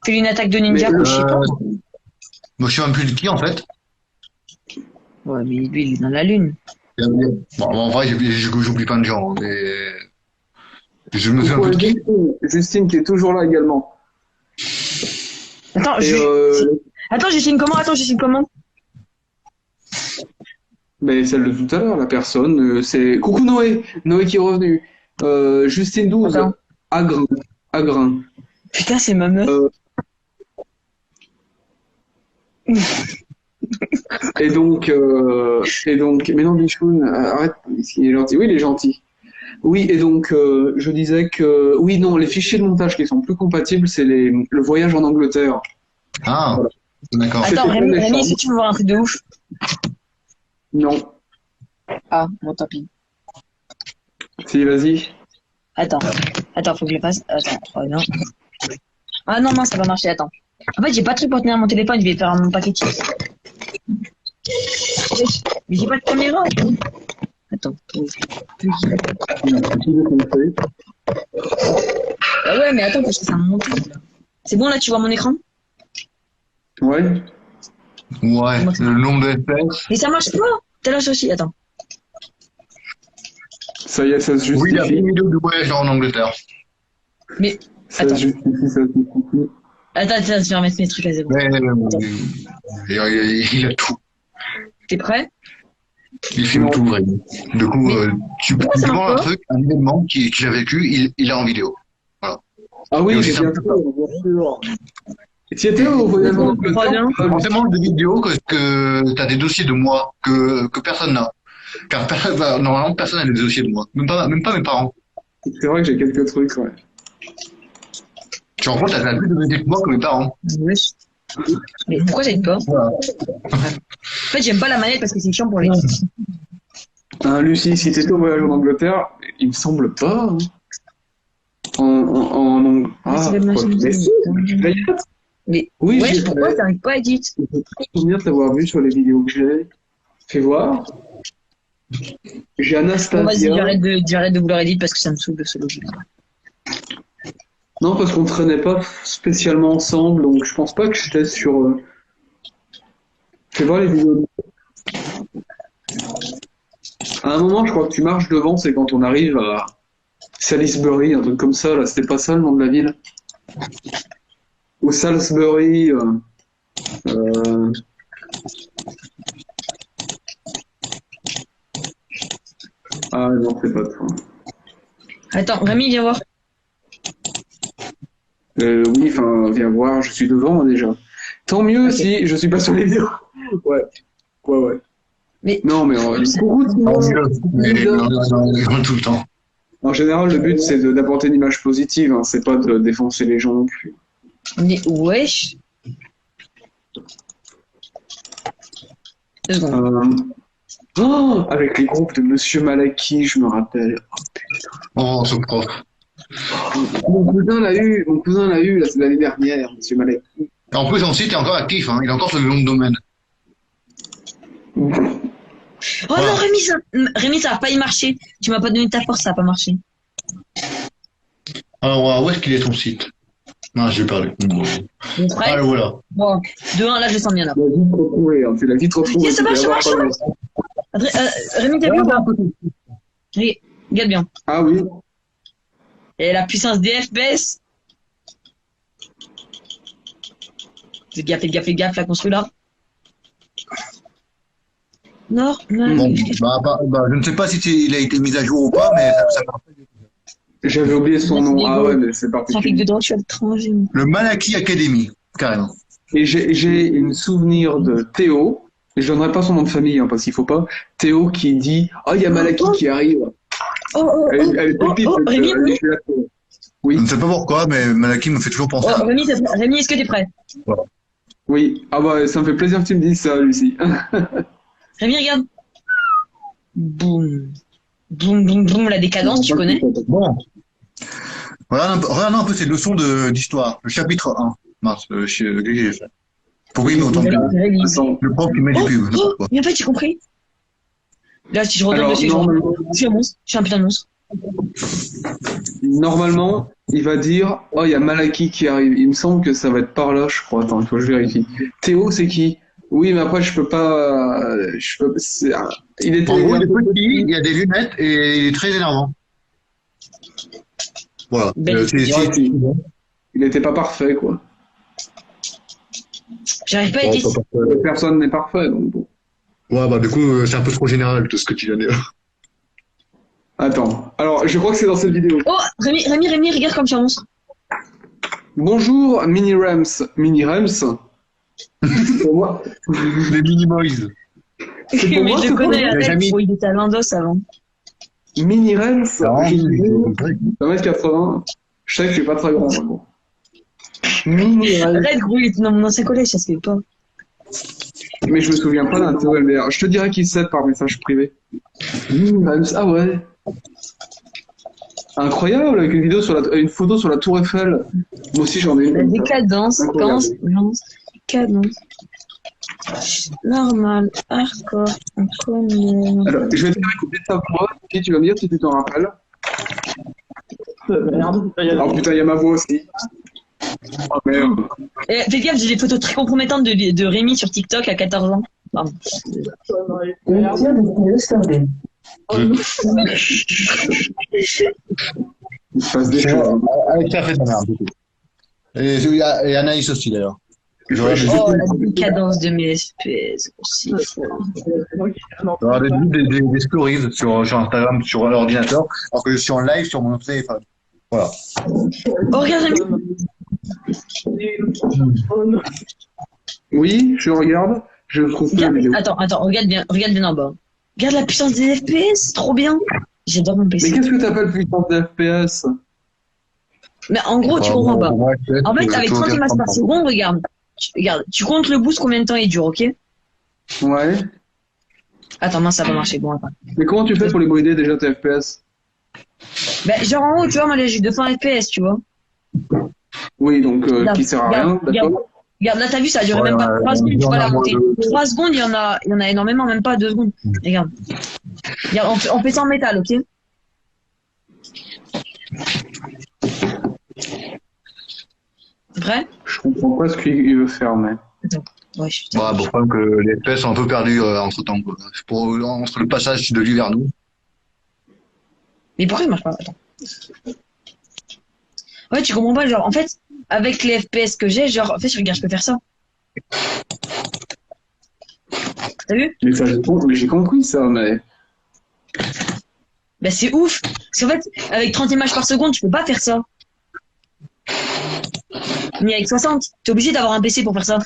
Fais une attaque de ninja Mais, ou je sais pas. Moi, je suis un peu de qui, en fait. Ouais mais lui il est dans la lune. Bon, en vrai, j'oublie plein de gens, mais je me souviens un peu de qui. Justine qui est toujours là également. Attends, Et, Attends, Justine comment? mais celle de tout à l'heure, la personne, c'est... Coucou Noé! Noé qui est revenu. Justine 12, Attends. Agrin. Putain, c'est ma meuf. Et donc, mais non, Bichoun, arrête, il est gentil. Oui, il est gentil. Oui, et donc, je disais que, oui, non, les fichiers de montage qui sont plus compatibles, c'est le voyage en Angleterre. Ah, Voilà. d'accord. C'était Attends, pas Rémi, méchant. est-ce que tu veux voir un truc de ouf? Non. Ah, bon, tant pis. Si, vas-y. Attends, faut que je le fasse. Attends, oh non. Ah non, ça va marcher, attends. En fait, j'ai pas de truc pour tenir mon téléphone, je vais faire mon paquet de chips. Mais j'ai pas de caméra. Attends. Ah ouais, mais attends, parce que ça me monte. Là. C'est bon, là, tu vois mon écran? Ouais. Ouais, le nombre de FPS. Mais ça marche pas. T'as là aussi, attends. Ça y est, ça se justifie. Oui, il y a une vidéo de voyage en Angleterre. Mais, Ça attends. se justifie, ça se justifie. Attends, je vais remettre mes trucs à zéro. Mais, il a tout. T'es prêt? Il filme tout, vraiment. Du coup, tu pourquoi ça demandes marche un pas truc, un événement qu'il a vécu, il l'a en vidéo. Ah Et oui, aussi j'ai bien simple. sûr, bien sûr. Et tu étais au voyage en Angleterre? On demande des vidéos que tu as des dossiers de moi que personne n'a. Car normalement, personne n'a des dossiers de moi. Même pas mes parents. C'est vrai que j'ai quelques trucs, ouais. Tu te rends compte, t'as plus de dossiers que moi que mes parents. Oui. Mais pourquoi j'aime pas? Voilà. En fait, j'aime pas la manette parce que c'est chiant pour les. Lucie, si t'étais au voyage en Angleterre, il me semble pas. Hein. Ah, C'est la quoi. machine Mais si, tu l'as dit. Mais Oui, ouais, j'ai- pourquoi t'arrives pas à edit? J'ai pas souvenir de t'avoir vu sur les vidéos que j'ai. Fais voir. J'ai Bon, vas-y, Anastasia. j'arrête de vouloir edit parce que ça me saoule de ce logique. Non, parce qu'on traînait pas spécialement ensemble, donc je pense pas que j'étais sur. Fais voir les vidéos. À un moment, je crois que tu marches devant, c'est quand on arrive à Salisbury, un truc comme ça, là. C'était pas ça le nom de la ville? Ou Salisbury. Ah non, c'est pas ça. Attends, Rémi, viens voir. Oui, enfin, viens voir, je suis devant déjà. Tant mieux Ok. si je suis pas sur les vidéos. Ouais. Ouais. Mais Non, mais coucou, Non, Simon. mais tout le temps. En général, le but c'est d'apporter une image positive, hein, c'est pas de défoncer les gens non plus. mais wesh. 2 secondes. Avec les groupes de Monsieur Malaki, je me rappelle. Oh, ce prof. Mon cousin l'a eu l'année dernière, Monsieur Malaki. En plus, son site est encore actif, hein. Il a encore ce nom de domaine. Oh Voilà. non, Rémi, ça va pas y marcher. Tu m'as pas donné ta force, ça va pas marcher. Alors, où est-ce qu'il est ton site? Non, j'ai perdu. Bon, prêt? Ah, voilà. Bon, 2-1, là, je le sens bien là. Tu l'as vite retrouvé, hein, tu l'as vite retrouvé. Ok, ça marche, tu vas ça voir marche, pas Rémi, t'as vu ou pas? Regarde bien. Ah oui. Et la puissance des FPS. Fais gaffe, la construit là. Non. Bon, je ne sais pas si il a été mis à jour ou pas, mais ça marche. J'avais oublié son nom. Ah ouais, mais c'est parti. Trafic de drogue, je suis à l'étranger. Le Malaki Academy, carrément. Et j'ai une souvenir de Théo, et je donnerai pas son nom de famille, hein, parce qu'il faut pas. Théo qui dit « Oh, il y a Malaki qui arrive !» Elle est pépite, Rémi, je suis là, Théo. Oui, Je ne sais pas pourquoi, mais Malaki me fait toujours penser. Rémi, est-ce que t'es prêt? oui. Ah bah, ça me fait plaisir que tu me dises ça, Lucie. Rémi, regarde. Boum, la décadence, tu connais? Bon. Regarde un peu ces leçons d'histoire. Le chapitre 1. Mince, qu'est-ce que j'ai fait? Oui, mais autant que Attends. le prof qui met du pub. Oh, mais en fait, j'ai compris. Là, si je retombe Alors, dessus, je suis un monstre. Je suis un putain de monstre. Normalement, il va dire « Oh, il y a Malaki qui arrive ». Il me semble que ça va être par là, je crois. Attends, il faut que je vérifie. Théo, c'est qui? Oui, mais après, je peux pas... Il était... En gros, il est petit, il a des lunettes et il est très énervant. Voilà. Il était pas parfait, quoi. J'arrive pas à dire. Personne n'est parfait, donc bon. Ouais, bah du coup, c'est un peu trop général tout ce que tu viens de dire. Attends, alors je crois que c'est dans cette vidéo. Oh, Rémi, regarde comme je suis un monstre. Bonjour, Mini Rams. Mini Rams. Pour moi. Les Mini-Boys. C'est pour Mais moi, je c'est le connais pour la tête. Oh, il était à Landos avant. Mini Rams. Ah, J'ai dit 1m80. Je sais que je suis pas très grand. Mais bon. Mini Rams. Arrête, gros, il était dans mon ancien collège, ça se fait pas. Mais je me souviens pas d'un Théo LBR. Je te dirai qui c'est par message privé. Mini Rams. Ah ouais. Incroyable, avec une photo sur la Tour Eiffel. Moi aussi j'en ai une. La décadence, cadence. Normal, hardcore, on connaît. Alors, je vais te faire écouter ça pour moi, puis tu vas me dire si tu t'en rappelles. Merde. Oh putain, il y a ma voix aussi. Oh merde. Eh, fais gaffe, j'ai des photos très compromettantes de Rémi sur TikTok à 14 ans. Pardon. Il se passe des choses. Avec ça, fait de la merde. Et Anaïs aussi d'ailleurs. Oh, la décadence de mes espèces. Aussi. Des stories sur Instagram, sur l'ordinateur, alors que je suis en live sur mon téléphone. Voilà. Oh, regarde, Rémi. Oui, je regarde. Je trouve pas la vidéo. Attends, regarde bien en bas. Regarde la puissance des FPS, trop bien. J'adore mon PC. Mais qu'est-ce que t'appelles puissance de FPS? Mais en gros, tu comprends pas. En fait, avec 30 images par seconde, regarde, tu comptes le boost, combien de temps il dure, ok? Ouais. Attends, mince, ça va marcher, bon, attends. Mais comment tu fais pour les brider déjà tes FPS? Ben, genre en haut, tu vois, moi, j'ai 200 FPS, tu vois. Oui, donc qui sert à rien, d'accord? Regarde, là, t'as vu, ça a duré même pas 3 secondes, tu vois la montée. 3 secondes, il y en a énormément, même pas 2 secondes. Regarde. On fait ça en métal, ok? Vrai? Je comprends pas ce qu'il veut faire, mais... Attends. Ouais, je suis Bon, problème que les FPS sont un peu perdus entre temps. Entre le passage de lui vers nous. Mais pourquoi il marche pas? Attends. Ouais, tu comprends pas, genre, en fait, avec les FPS que j'ai, genre, en fait, regarde, je peux faire ça. T'as vu? Mais j'ai compris ça, mais... Bah, c'est ouf! Parce qu'en fait, avec 30 images par seconde, tu peux pas faire ça. Ni avec 60. T'es obligé d'avoir un PC pour faire ça.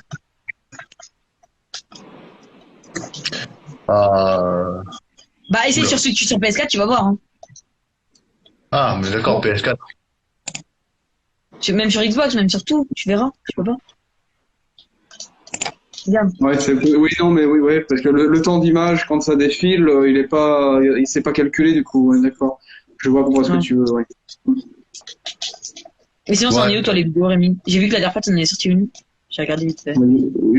Bah, essaye sur PS4, tu vas voir. Hein. Ah, mais d'accord, PS4. Même sur Xbox, même sur tout, tu verras, tu peux pas. Regarde. Ouais, oui, non, mais oui, ouais, parce que le temps d'image, quand ça défile, il s'est pas calculé, du coup, ouais, d'accord. Je vois ce que tu veux, ouais. Mais sinon, c'en est où, toi, les vidéos, Rémi? J'ai vu que la dernière fois, t'en avais sorti une. J'ai regardé vite fait.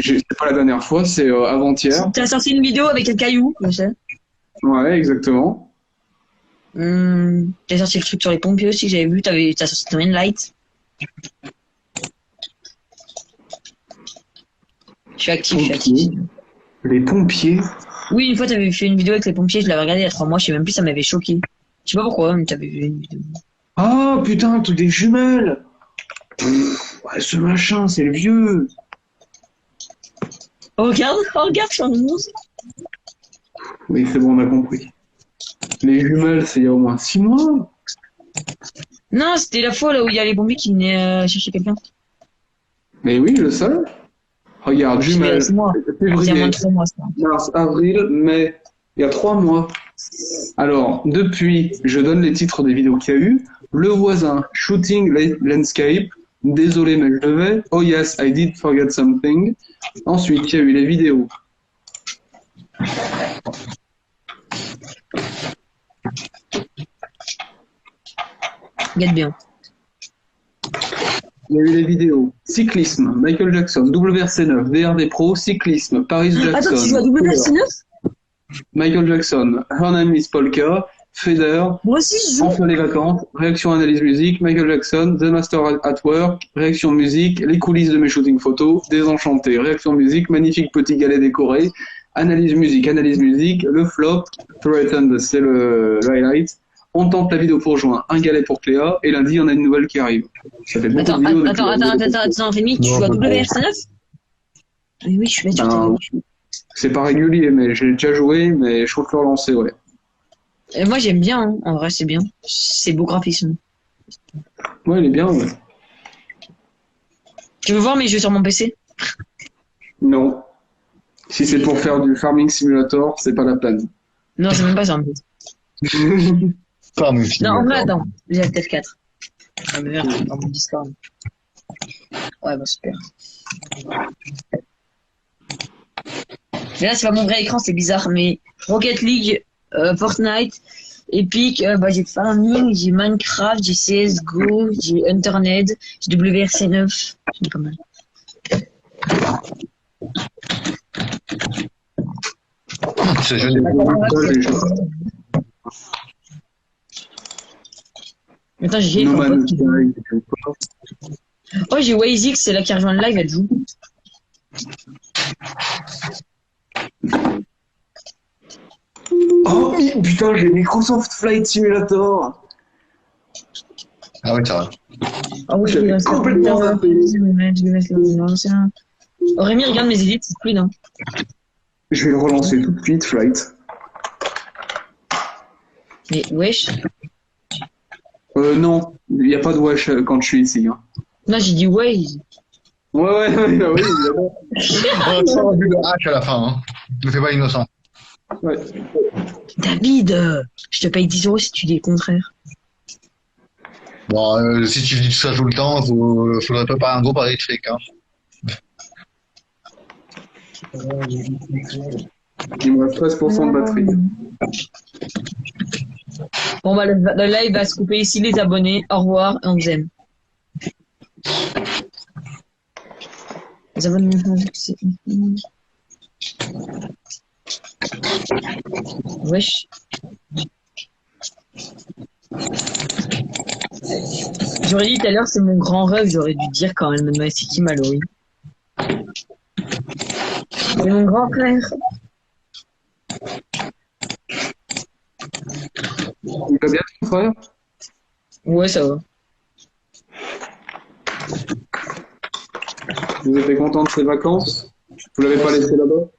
C'est pas la dernière fois, c'est avant-hier. T'as sorti une vidéo avec un caillou, je sais. Ouais, exactement. J'ai sorti le truc sur les pompiers aussi, j'avais vu, t'as sorti ton light. Je suis actif. Les pompiers? Oui, une fois, t'avais fait une vidéo avec les pompiers, je l'avais regardée il y a 3 mois, je sais même plus, ça m'avait choqué. Je sais pas pourquoi, mais t'avais vu une vidéo. Ah, putain, le truc des jumelles! Ouais, ce machin, c'est le vieux! Oh, regarde, je suis en monstre. Oui, c'est bon, on a compris. Les jumelles, c'est il y a au moins 6 mois? Non, c'était la fois là où il y a les pompiers qui venaient chercher quelqu'un. Mais oui, le seul. Regarde, jumelles. C'est moins de 3 mois, ça. Mars, avril, mai. Il y a 3 mois. Alors, depuis, je donne les titres des vidéos qu'il y a eu. Le voisin, shooting landscape. Désolé, mais je devais. Oh yes, I did forget something. Ensuite, il y a eu les vidéos. Regarde bien. Il y a eu les vidéos. Cyclisme, Michael Jackson, WRC9, DRD Pro, cyclisme, Paris Jackson. Attends, tu joues à WRC9? Michael Jackson, Her Name is Polka, Feder, Moi aussi, je joue. Enfin les vacances, réaction analyse musique, Michael Jackson, The Master at Work, réaction musique, les coulisses de mes shootings photos, Désenchanté, réaction musique, magnifique petit galet décoré, analyse musique, le flop, Threatened, c'est le highlight. On tente la vidéo pour juin, un galet pour Cléa, et lundi, on a une nouvelle qui arrive. Ça fait Attends, Rémi, tu joues à WRC9? Oui, je suis là, c'est pas régulier, mais j'ai déjà joué, mais je compte le relancer, ouais. Et moi, j'aime bien, hein. En vrai, c'est bien. C'est beau graphisme. Ouais, il est bien, ouais. Tu veux voir mes jeux sur mon PC? Non. Si c'est pour faire du Farming Simulator, c'est pas la peine. Non, c'est même pas ça, en fait. Non, en vrai, attends. J'ai la TF4. Ah, mais merde, dans mon Discord. Ouais, bah, super. Mais là, c'est pas mon vrai écran, c'est bizarre, mais Rocket League, Fortnite, Epic, bah, j'ai Farming, j'ai Minecraft, j'ai CSGO, j'ai Internet, j'ai WRC9, c'est pas mal. C'est joli. Attends, j'ai oh, j'ai WazeX, c'est là qui a rejoint le live, elle joue. Oh putain, j'ai Microsoft Flight Simulator. Ah oui, ça va. Ah oui, j'avais complètement zappé. Oh, Rémi, regarde mes édits, c'est fluide, hein. Je vais le relancer tout de suite, Flight. Mais wesh. Non, il n'y a pas de wesh quand je suis ici. Hein. Non, j'ai dit Waze. Ouais, oui, évidemment. Ça a vu le H à la fin, hein. Ne fais pas innocent. Ouais. David, je te paye 10 € si tu dis le contraire. Bon, si tu dis ça tout le temps, faudrait préparer un gros pari de fric, hein. Il me reste 13% de batterie. Bon, bah, le live va se couper ici, les abonnés. Au revoir, et on vous aime. Les abonnés, c'est... Wesh. J'aurais dit tout à l'heure, c'est mon grand rêve, j'aurais dû dire quand même, mais c'est qui Mallory? C'est mon grand frère. Il va bien, ton frère? Ouais, ça va. Vous étiez content de ses vacances? Vous l'avez pas laissé là-bas?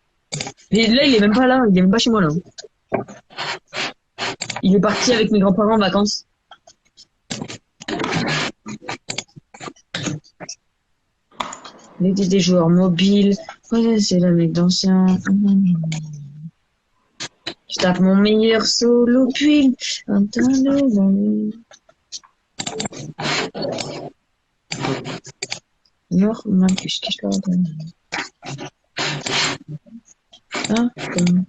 Mais là, il est même pas là, il est même pas chez moi là. Il est parti avec mes grands-parents en vacances. Des joueurs mobiles. Ouais, c'est le mec d'ancien. Je tape mon meilleur solo puis. Normal que je cache la donne. Ah, comme.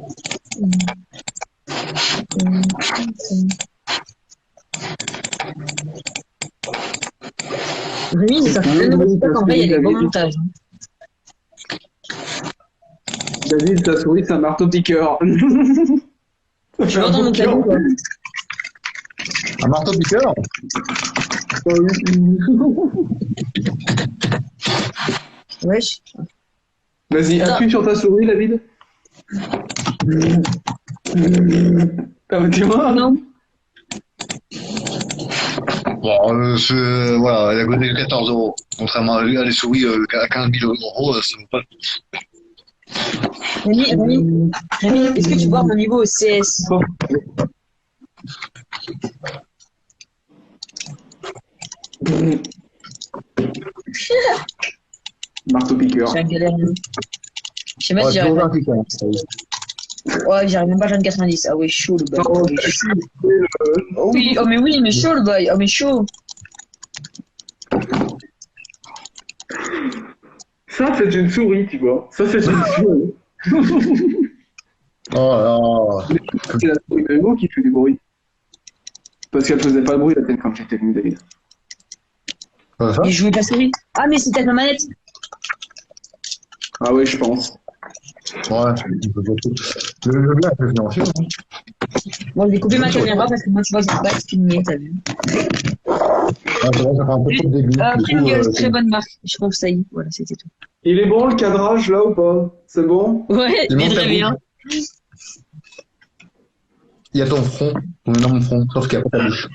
Rémi, ça fait qu'en vrai, il y a des bons montages. David, ta souris, c'est un marteau-piqueur. Je vois dans mon cadeau, quoi. Un marteau-piqueur? Wesh. Vas-y, appuie sur ta souris, David. Dis-moi. Non. Bon, voilà, elle a coûté 14 €. Contrairement à les souris à 15 000 €, ça ne vaut pas. Rémi, est-ce que tu vois mon niveau au CS? Marteau-piqueur. J'ai un galère. Je sais pas si j'arrive pas. Ouais, j'arrive même pas à joindre 90. Ah ouais, chaud le bail. Oh oui, oh mais oui, mais chaud le bail. Oh mais chaud. Ça, c'est une souris, tu vois. Ça, c'est une souris. Oh, C'est la souris de Hugo qui fait du bruit. Parce qu'elle faisait pas de bruit la tête quand j'étais venu, David. Ça J'ai joué avec la souris. Ah, mais c'est peut-être ma manette. Ah oui, je pense. Ouais, le jeu là, c'est financier. Bon, je vais couper ma caméra parce que moi, tu vois, je peux pas filmer, t'as vu. Ah, c'est vrai, ça fait un peu trop de début. Pringles, très bonne marque. Je trouve ça y est. Voilà, c'était tout. Il est bon le cadrage là ou pas? C'est bon? Ouais, Il mais manque très un bien. Il y a ton front, ton énorme front, sauf qu'il n'y a pas ta bouche.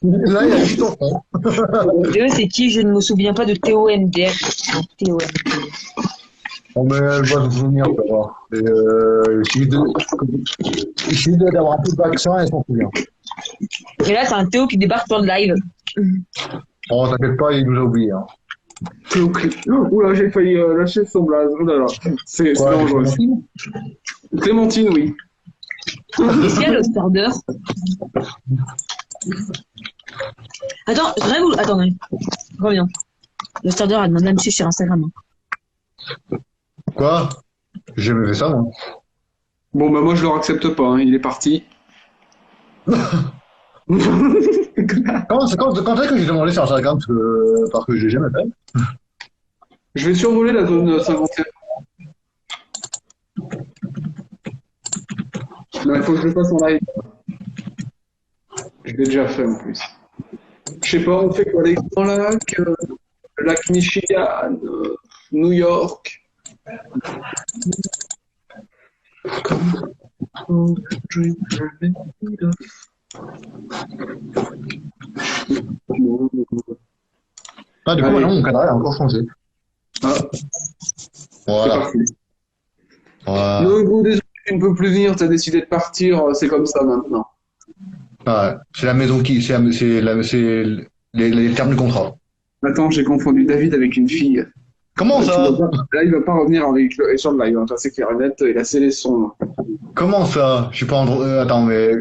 Là, il y a juste ton front. Et eux, c'est qui? Je ne me souviens pas de Théo MDR. Théo MDR. On met le voit de souvenir, ça va. Il suffit d'avoir un peu d'accent et s'en souvient. Et là, c'est un Théo qui débarque sur le live. Oh, t'inquiète pas, il nous a oublié. Hein. Oula, j'ai failli lâcher son blaze. Oulala, c'est dangereux. Clémentine, oui. Ici, il y a le starter. Attends, je rêve ou... Attendez, reviens. Le starter a demandé à me suivre sur Instagram. Quoi? J'ai jamais fait ça, moi. Bon, bah moi je le accepte pas, hein. Il est parti. Quand est-ce que j'ai demandé sur Instagram parce que j'ai jamais fait? Je vais survoler la zone 51. Non, il faut que je le fasse en live. Je l'ai déjà fait en plus. Je sais pas, on fait quoi, les grands lacs, le lac Michigan, New York. Ah, du coup, maintenant, mon cadre a encore changé. Ah, Voilà. c'est parti. Voilà. Non, gros, désolé, tu ne peux plus venir, tu as décidé de partir, c'est comme ça maintenant. Ouais. C'est la maison qui. C'est les termes du contrat. Attends, j'ai confondu David avec une fille. Comment ça? Là, il va pas revenir avec sur le live, hein. Ça c'est clair et net, il a scellé son. Comment ça? Je suis pas Android. Attends, mais.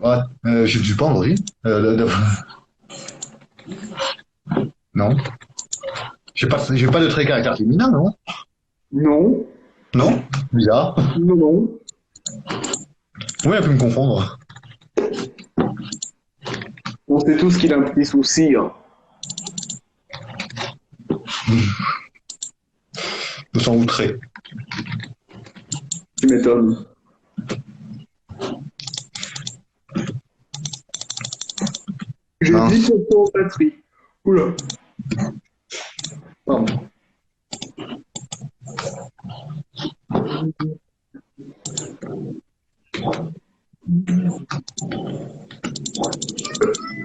Ouais, je suis pas Android. Non. J'ai pas de trait caractère féminin, non? Non, Non? Bizarre. non, non. Oui, elle peut me confondre. On sait tous qu'il a un petit souci. Hein. Je me sens outré. Tu m'étonnes. J'ai 10% de batterie. Oula. Pardon.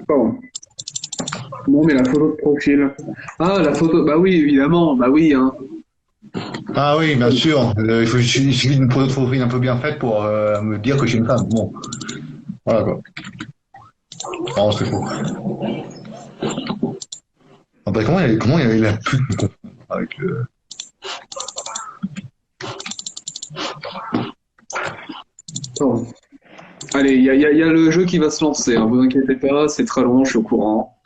Pardon. Bon, mais la photo de profil. Ah, la photo. Bah oui, évidemment. Bah oui, hein. Ah oui, bien sûr. Il suffit d'une photo de profil un peu bien faite pour me dire que j'ai une femme. Bon. Voilà quoi. Non, c'est faux. Ah bah, comment il a pu me confondre avec le... Bon. Allez, il y a le jeu qui va se lancer. Hein. Vous inquiétez pas, c'est très long, je suis au courant.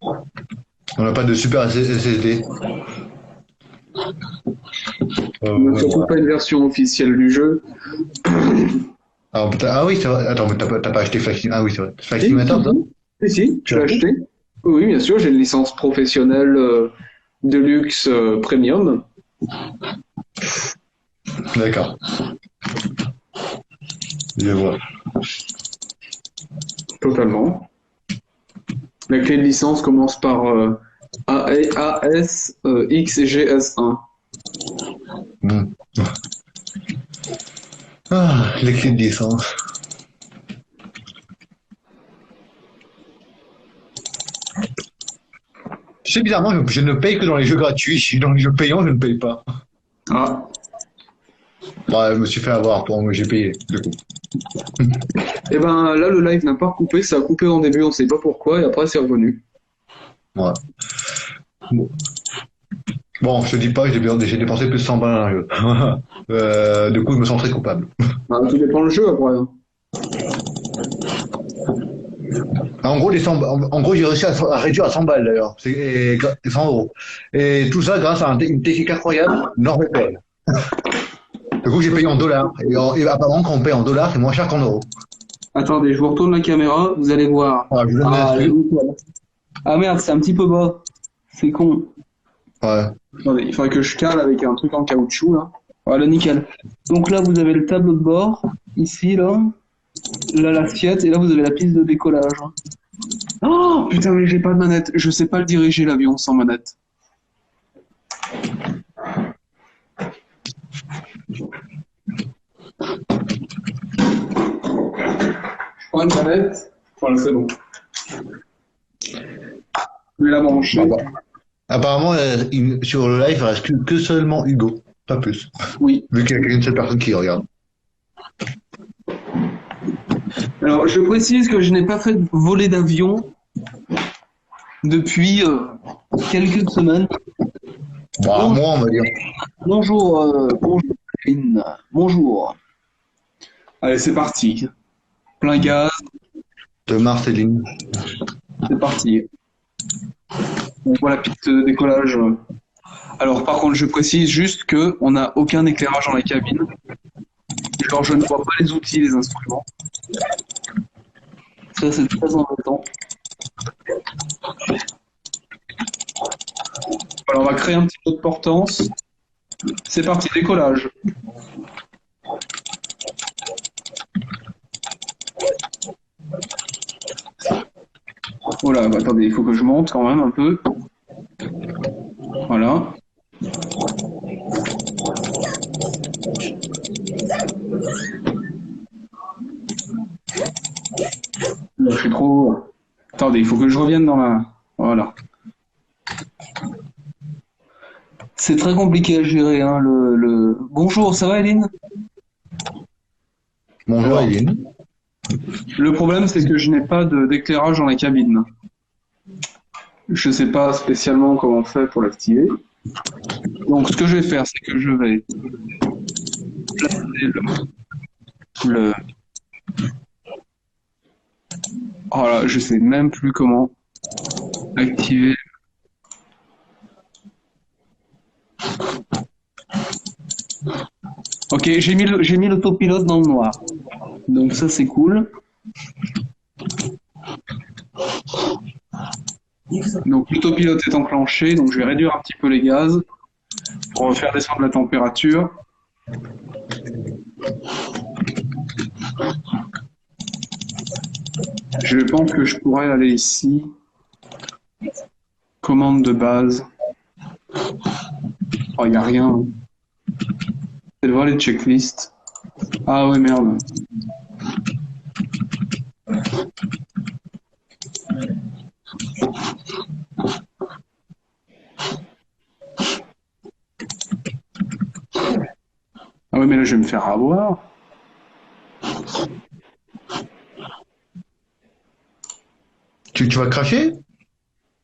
On n'a pas de super SSD. On n'a surtout Voilà. pas une version officielle du jeu. Ah oui, c'est vrai. Attends, mais t'as pas acheté Flight Sim. Ah oui, c'est vrai. Flight Simulator, ça? Si, Tu je l'ai l'as acheté. Oui, bien sûr, j'ai une licence professionnelle Deluxe Premium. D'accord. Je vois. Totalement. La clé de licence commence par AS, X et GS1. Bon. Ah, les clés de licence. Tu sais, bizarrement, je ne paye que dans les jeux gratuits. Dans les jeux payants, je ne paye pas. Ah, Ouais, je me suis fait avoir, j'ai payé, du coup. et ben là, le live n'a pas coupé, ça a coupé en début, on sait pas pourquoi, et après c'est revenu. Ouais. Bon, je te dis pas, j'ai dépensé plus de 100 balles dans un jeu. Du coup, je me sens très coupable. Ah, tout dépend le jeu après. Hein. En gros, en gros, j'ai réussi à réduire à 100 balles d'ailleurs. Et 100 euros. Et tout ça grâce à une technique incroyable, NordVPN. Du coup, j'ai payé en dollars. Et apparemment, quand on paye en dollars, c'est moins cher qu'en euros. Attendez, je vous retourne la caméra, vous allez voir. Voilà, je vous donne Ah, l'astuce. Ah merde, c'est un petit peu bas. C'est con. Ouais. Attendez, il faudrait que je cale avec un truc en caoutchouc, là. Voilà, nickel. Donc là, vous avez le tableau de bord. Ici, là. Là, l'assiette. Et là, vous avez la piste de décollage. Oh, putain, mais j'ai pas de manette. Je sais pas le diriger, l'avion, sans manette. Je prends une manette. Voilà, c'est bon. Je vais la brancher. Bah, apparemment, sur le live, il reste que seulement Hugo, pas plus. Oui. Vu qu'il y a qu'une seule personne qui regarde. Alors, je précise que je n'ai pas fait de voler d'avion depuis quelques semaines. Bah, Bonjour. moi, on va dire. Bonjour, Lynn. Bonjour. Allez, c'est parti. Plein gaz, De Marceline. c'est parti. On voit la piste de décollage. Alors, par contre, je précise juste que on n'a aucun éclairage dans la cabine. Genre, je ne vois pas les outils, les instruments. Ça, c'est très embêtant. Alors, on va créer un petit peu de portance. C'est parti, décollage. Oh là, bah, attendez, il faut que je monte quand même un peu. Voilà. Je suis trop... Attendez, il faut que je revienne dans la... Voilà. C'est très compliqué à gérer, hein, le... Bonjour, ça va, Eline? Bonjour, Eline. Le problème, c'est que je n'ai pas d'éclairage dans la cabine. Je ne sais pas spécialement comment on fait pour l'activer. Donc, ce que je vais faire, c'est que je vais placer le... Oh là, je sais même plus comment activer. Ok, j'ai mis l'autopilote dans le noir. Donc ça, c'est cool. Donc l'autopilote est enclenché, donc je vais réduire un petit peu les gaz pour faire descendre la température. Je pense que je pourrais aller ici. Commande de base. Oh, il n'y a rien. C'est de voir les checklists. Ah ouais, merde. Ah ouais, mais là, je vais me faire avoir. Tu vas cracher?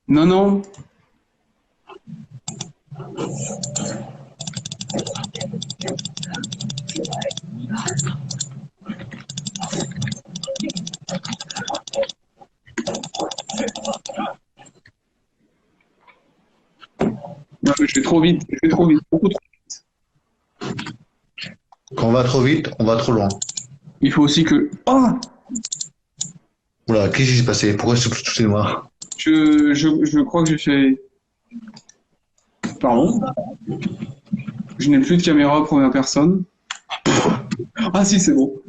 Non, non. Non, mais je vais trop vite, beaucoup trop vite. Quand on va trop vite, on va trop loin. Il faut aussi que... Oh, Oula, qu'est-ce qui s'est passé? Pourquoi tout est noir? je crois que j'ai fait... Pardon? Je n'ai plus de caméra première personne. Ah si, c'est bon.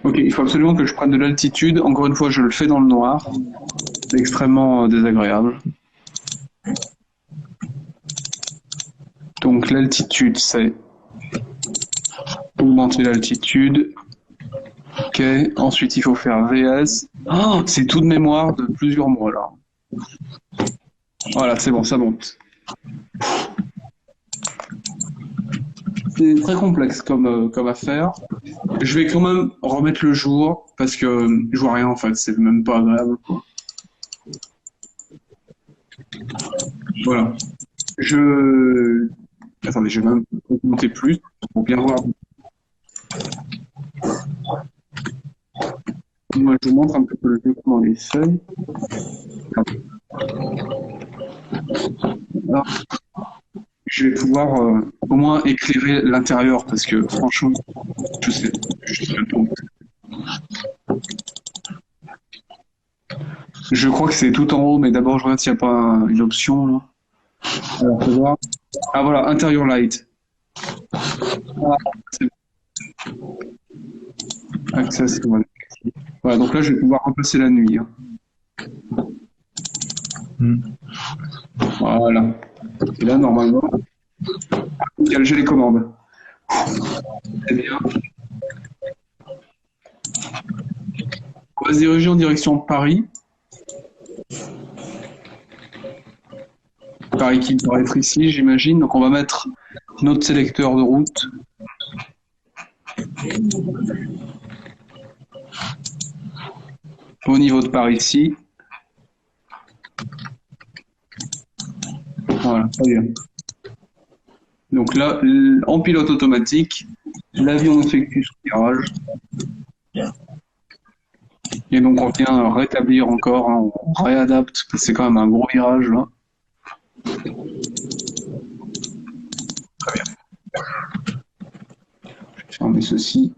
Ok, il faut absolument que je prenne de l'altitude. Encore une fois, je le fais dans le noir. C'est extrêmement désagréable. Donc l'altitude, c'est augmenter l'altitude. Ok, ensuite il faut faire VS. Oh, c'est tout de mémoire de plusieurs mois là. Voilà, c'est bon, ça monte. C'est très complexe comme affaire. Je vais quand même remettre le jour parce que je vois rien en fait, c'est même pas agréable, quoi. Voilà. Attendez, je vais même monter plus pour bien voir. Moi, je vous montre un peu le jeu, comment il est fait. Alors, je vais pouvoir au moins éclairer l'intérieur parce que franchement, je sais pas. Je crois que c'est tout en haut, mais d'abord je regarde s'il n'y a pas une option là. Alors, faut voir. Ah voilà, interior light. Ah, c'est bon. Access, voilà. Voilà, donc là je vais pouvoir remplacer la nuit. Hein. Voilà. Et là normalement, j'ai les commandes. Très bien. On va se diriger en direction de Paris. Paris qui doit être ici, j'imagine. Donc on va mettre notre sélecteur de route. Au niveau de Paris ici. Voilà, très bien. Donc là, en pilote automatique, l'avion effectue son virage. Et donc on vient rétablir encore, hein, on réadapte, parce que c'est quand même un gros virage là. Très bien. Je vais fermer ceci.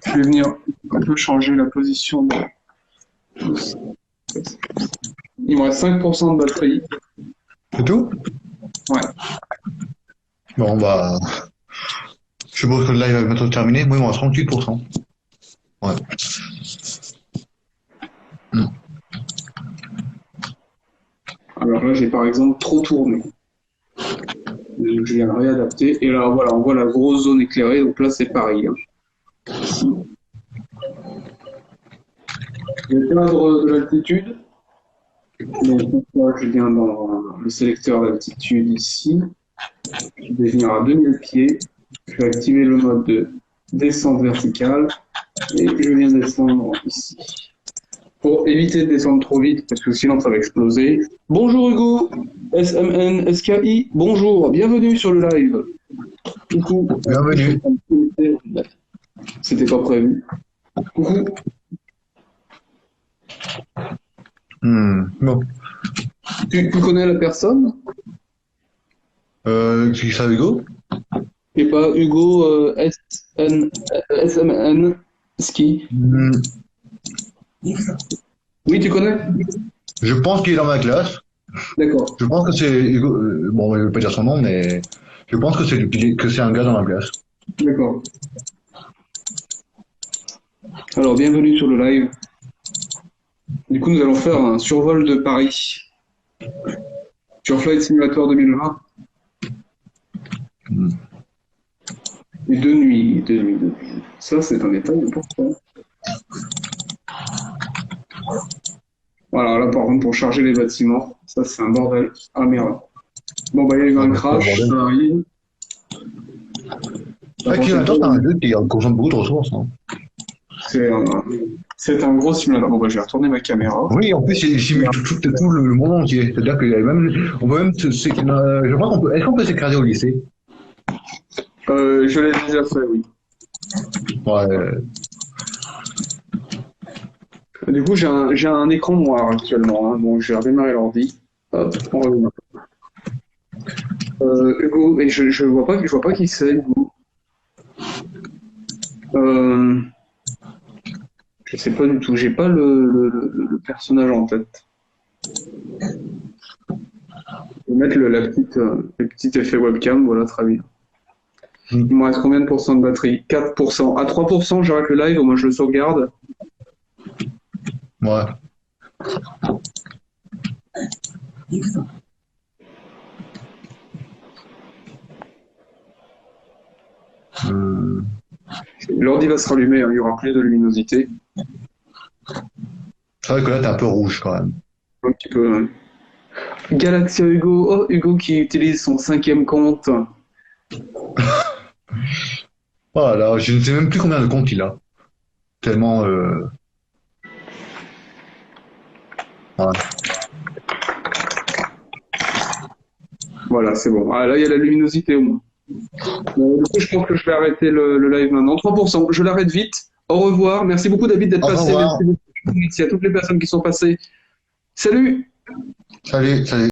Je vais venir un peu changer la position de... Il me reste 5% de batterie. C'est tout? Ouais. Bon, bah. Je suppose que le live va bientôt terminer. Moi, il me reste 38%. Ouais. Alors là, j'ai par exemple trop tourné. Donc, je viens réadapter. Et là, voilà, on voit la grosse zone éclairée. Donc là, c'est Paris. Hein. Ici. Je vais perdre de l'altitude. Donc là, je viens dans le sélecteur d'altitude ici. Je vais venir à 2000 pieds. Je vais activer le mode de descente verticale. Et je viens descendre ici. Pour éviter de descendre trop vite, parce que sinon ça va exploser. Bonjour Hugo, SMN, SKI, bonjour, bienvenue sur le live. Coucou. Bienvenue. C'était pas prévu. Coucou. Bon. Tu connais la personne? Qui ça, Hugo? Et pas Hugo SMN, Ski. Oui, tu connais? Je pense qu'il est dans ma classe. D'accord. Je pense que c'est Hugo. Bon, je ne vais pas dire son nom, mais je pense que c'est un gars dans ma classe. D'accord. Alors, bienvenue sur le live. Du coup, nous allons faire un survol de Paris sur Flight Simulator 2020. Et de nuit. Ça, c'est un détail important. Voilà, là, par contre, pour charger les bâtiments, ça, c'est un bordel. Ah, merde. Bon, bah, il y a eu un crash, ça arrive. Simulator, c'est un jeu qui consomme beaucoup de ressources. Hein. C'est un gros simulateur. Bon, bah, je vais retourner ma caméra. Oui, en plus, il simule tout le monde entier. C'est-à-dire qu'il y a même. On peut même. Je crois qu'on peut. Est-ce qu'on peut s'écraser au lycée? Je l'ai déjà fait, oui. Ouais. Du coup, j'ai un écran noir actuellement, hein, donc je vais redémarrer l'ordi. Hop, on redémarre. Hugo, et je vois pas qui c'est, Hugo. Je sais pas du tout, j'ai pas le personnage en tête. Je vais mettre le petit effet webcam, voilà, très bien. Il me reste combien de pourcents de batterie? 4%. À 3%, j'arrête le live, moi je le sauvegarde. Ouais. L'ordi va se rallumer, hein, il y aura plus de luminosité. C'est vrai que là, t'es un peu rouge quand même. Un petit peu. Hein. Galaxia Hugo, oh Hugo qui utilise son 5e compte. Voilà, je ne sais même plus combien de comptes il a. Tellement. Ouais. Voilà, c'est bon. Ah, là, il y a la luminosité au moins. Du coup, je pense que je vais arrêter le live maintenant. 3%, je l'arrête vite. Au revoir. Merci beaucoup, David, d'être passé. merci à toutes les personnes qui sont passées. Salut! Salut, salut.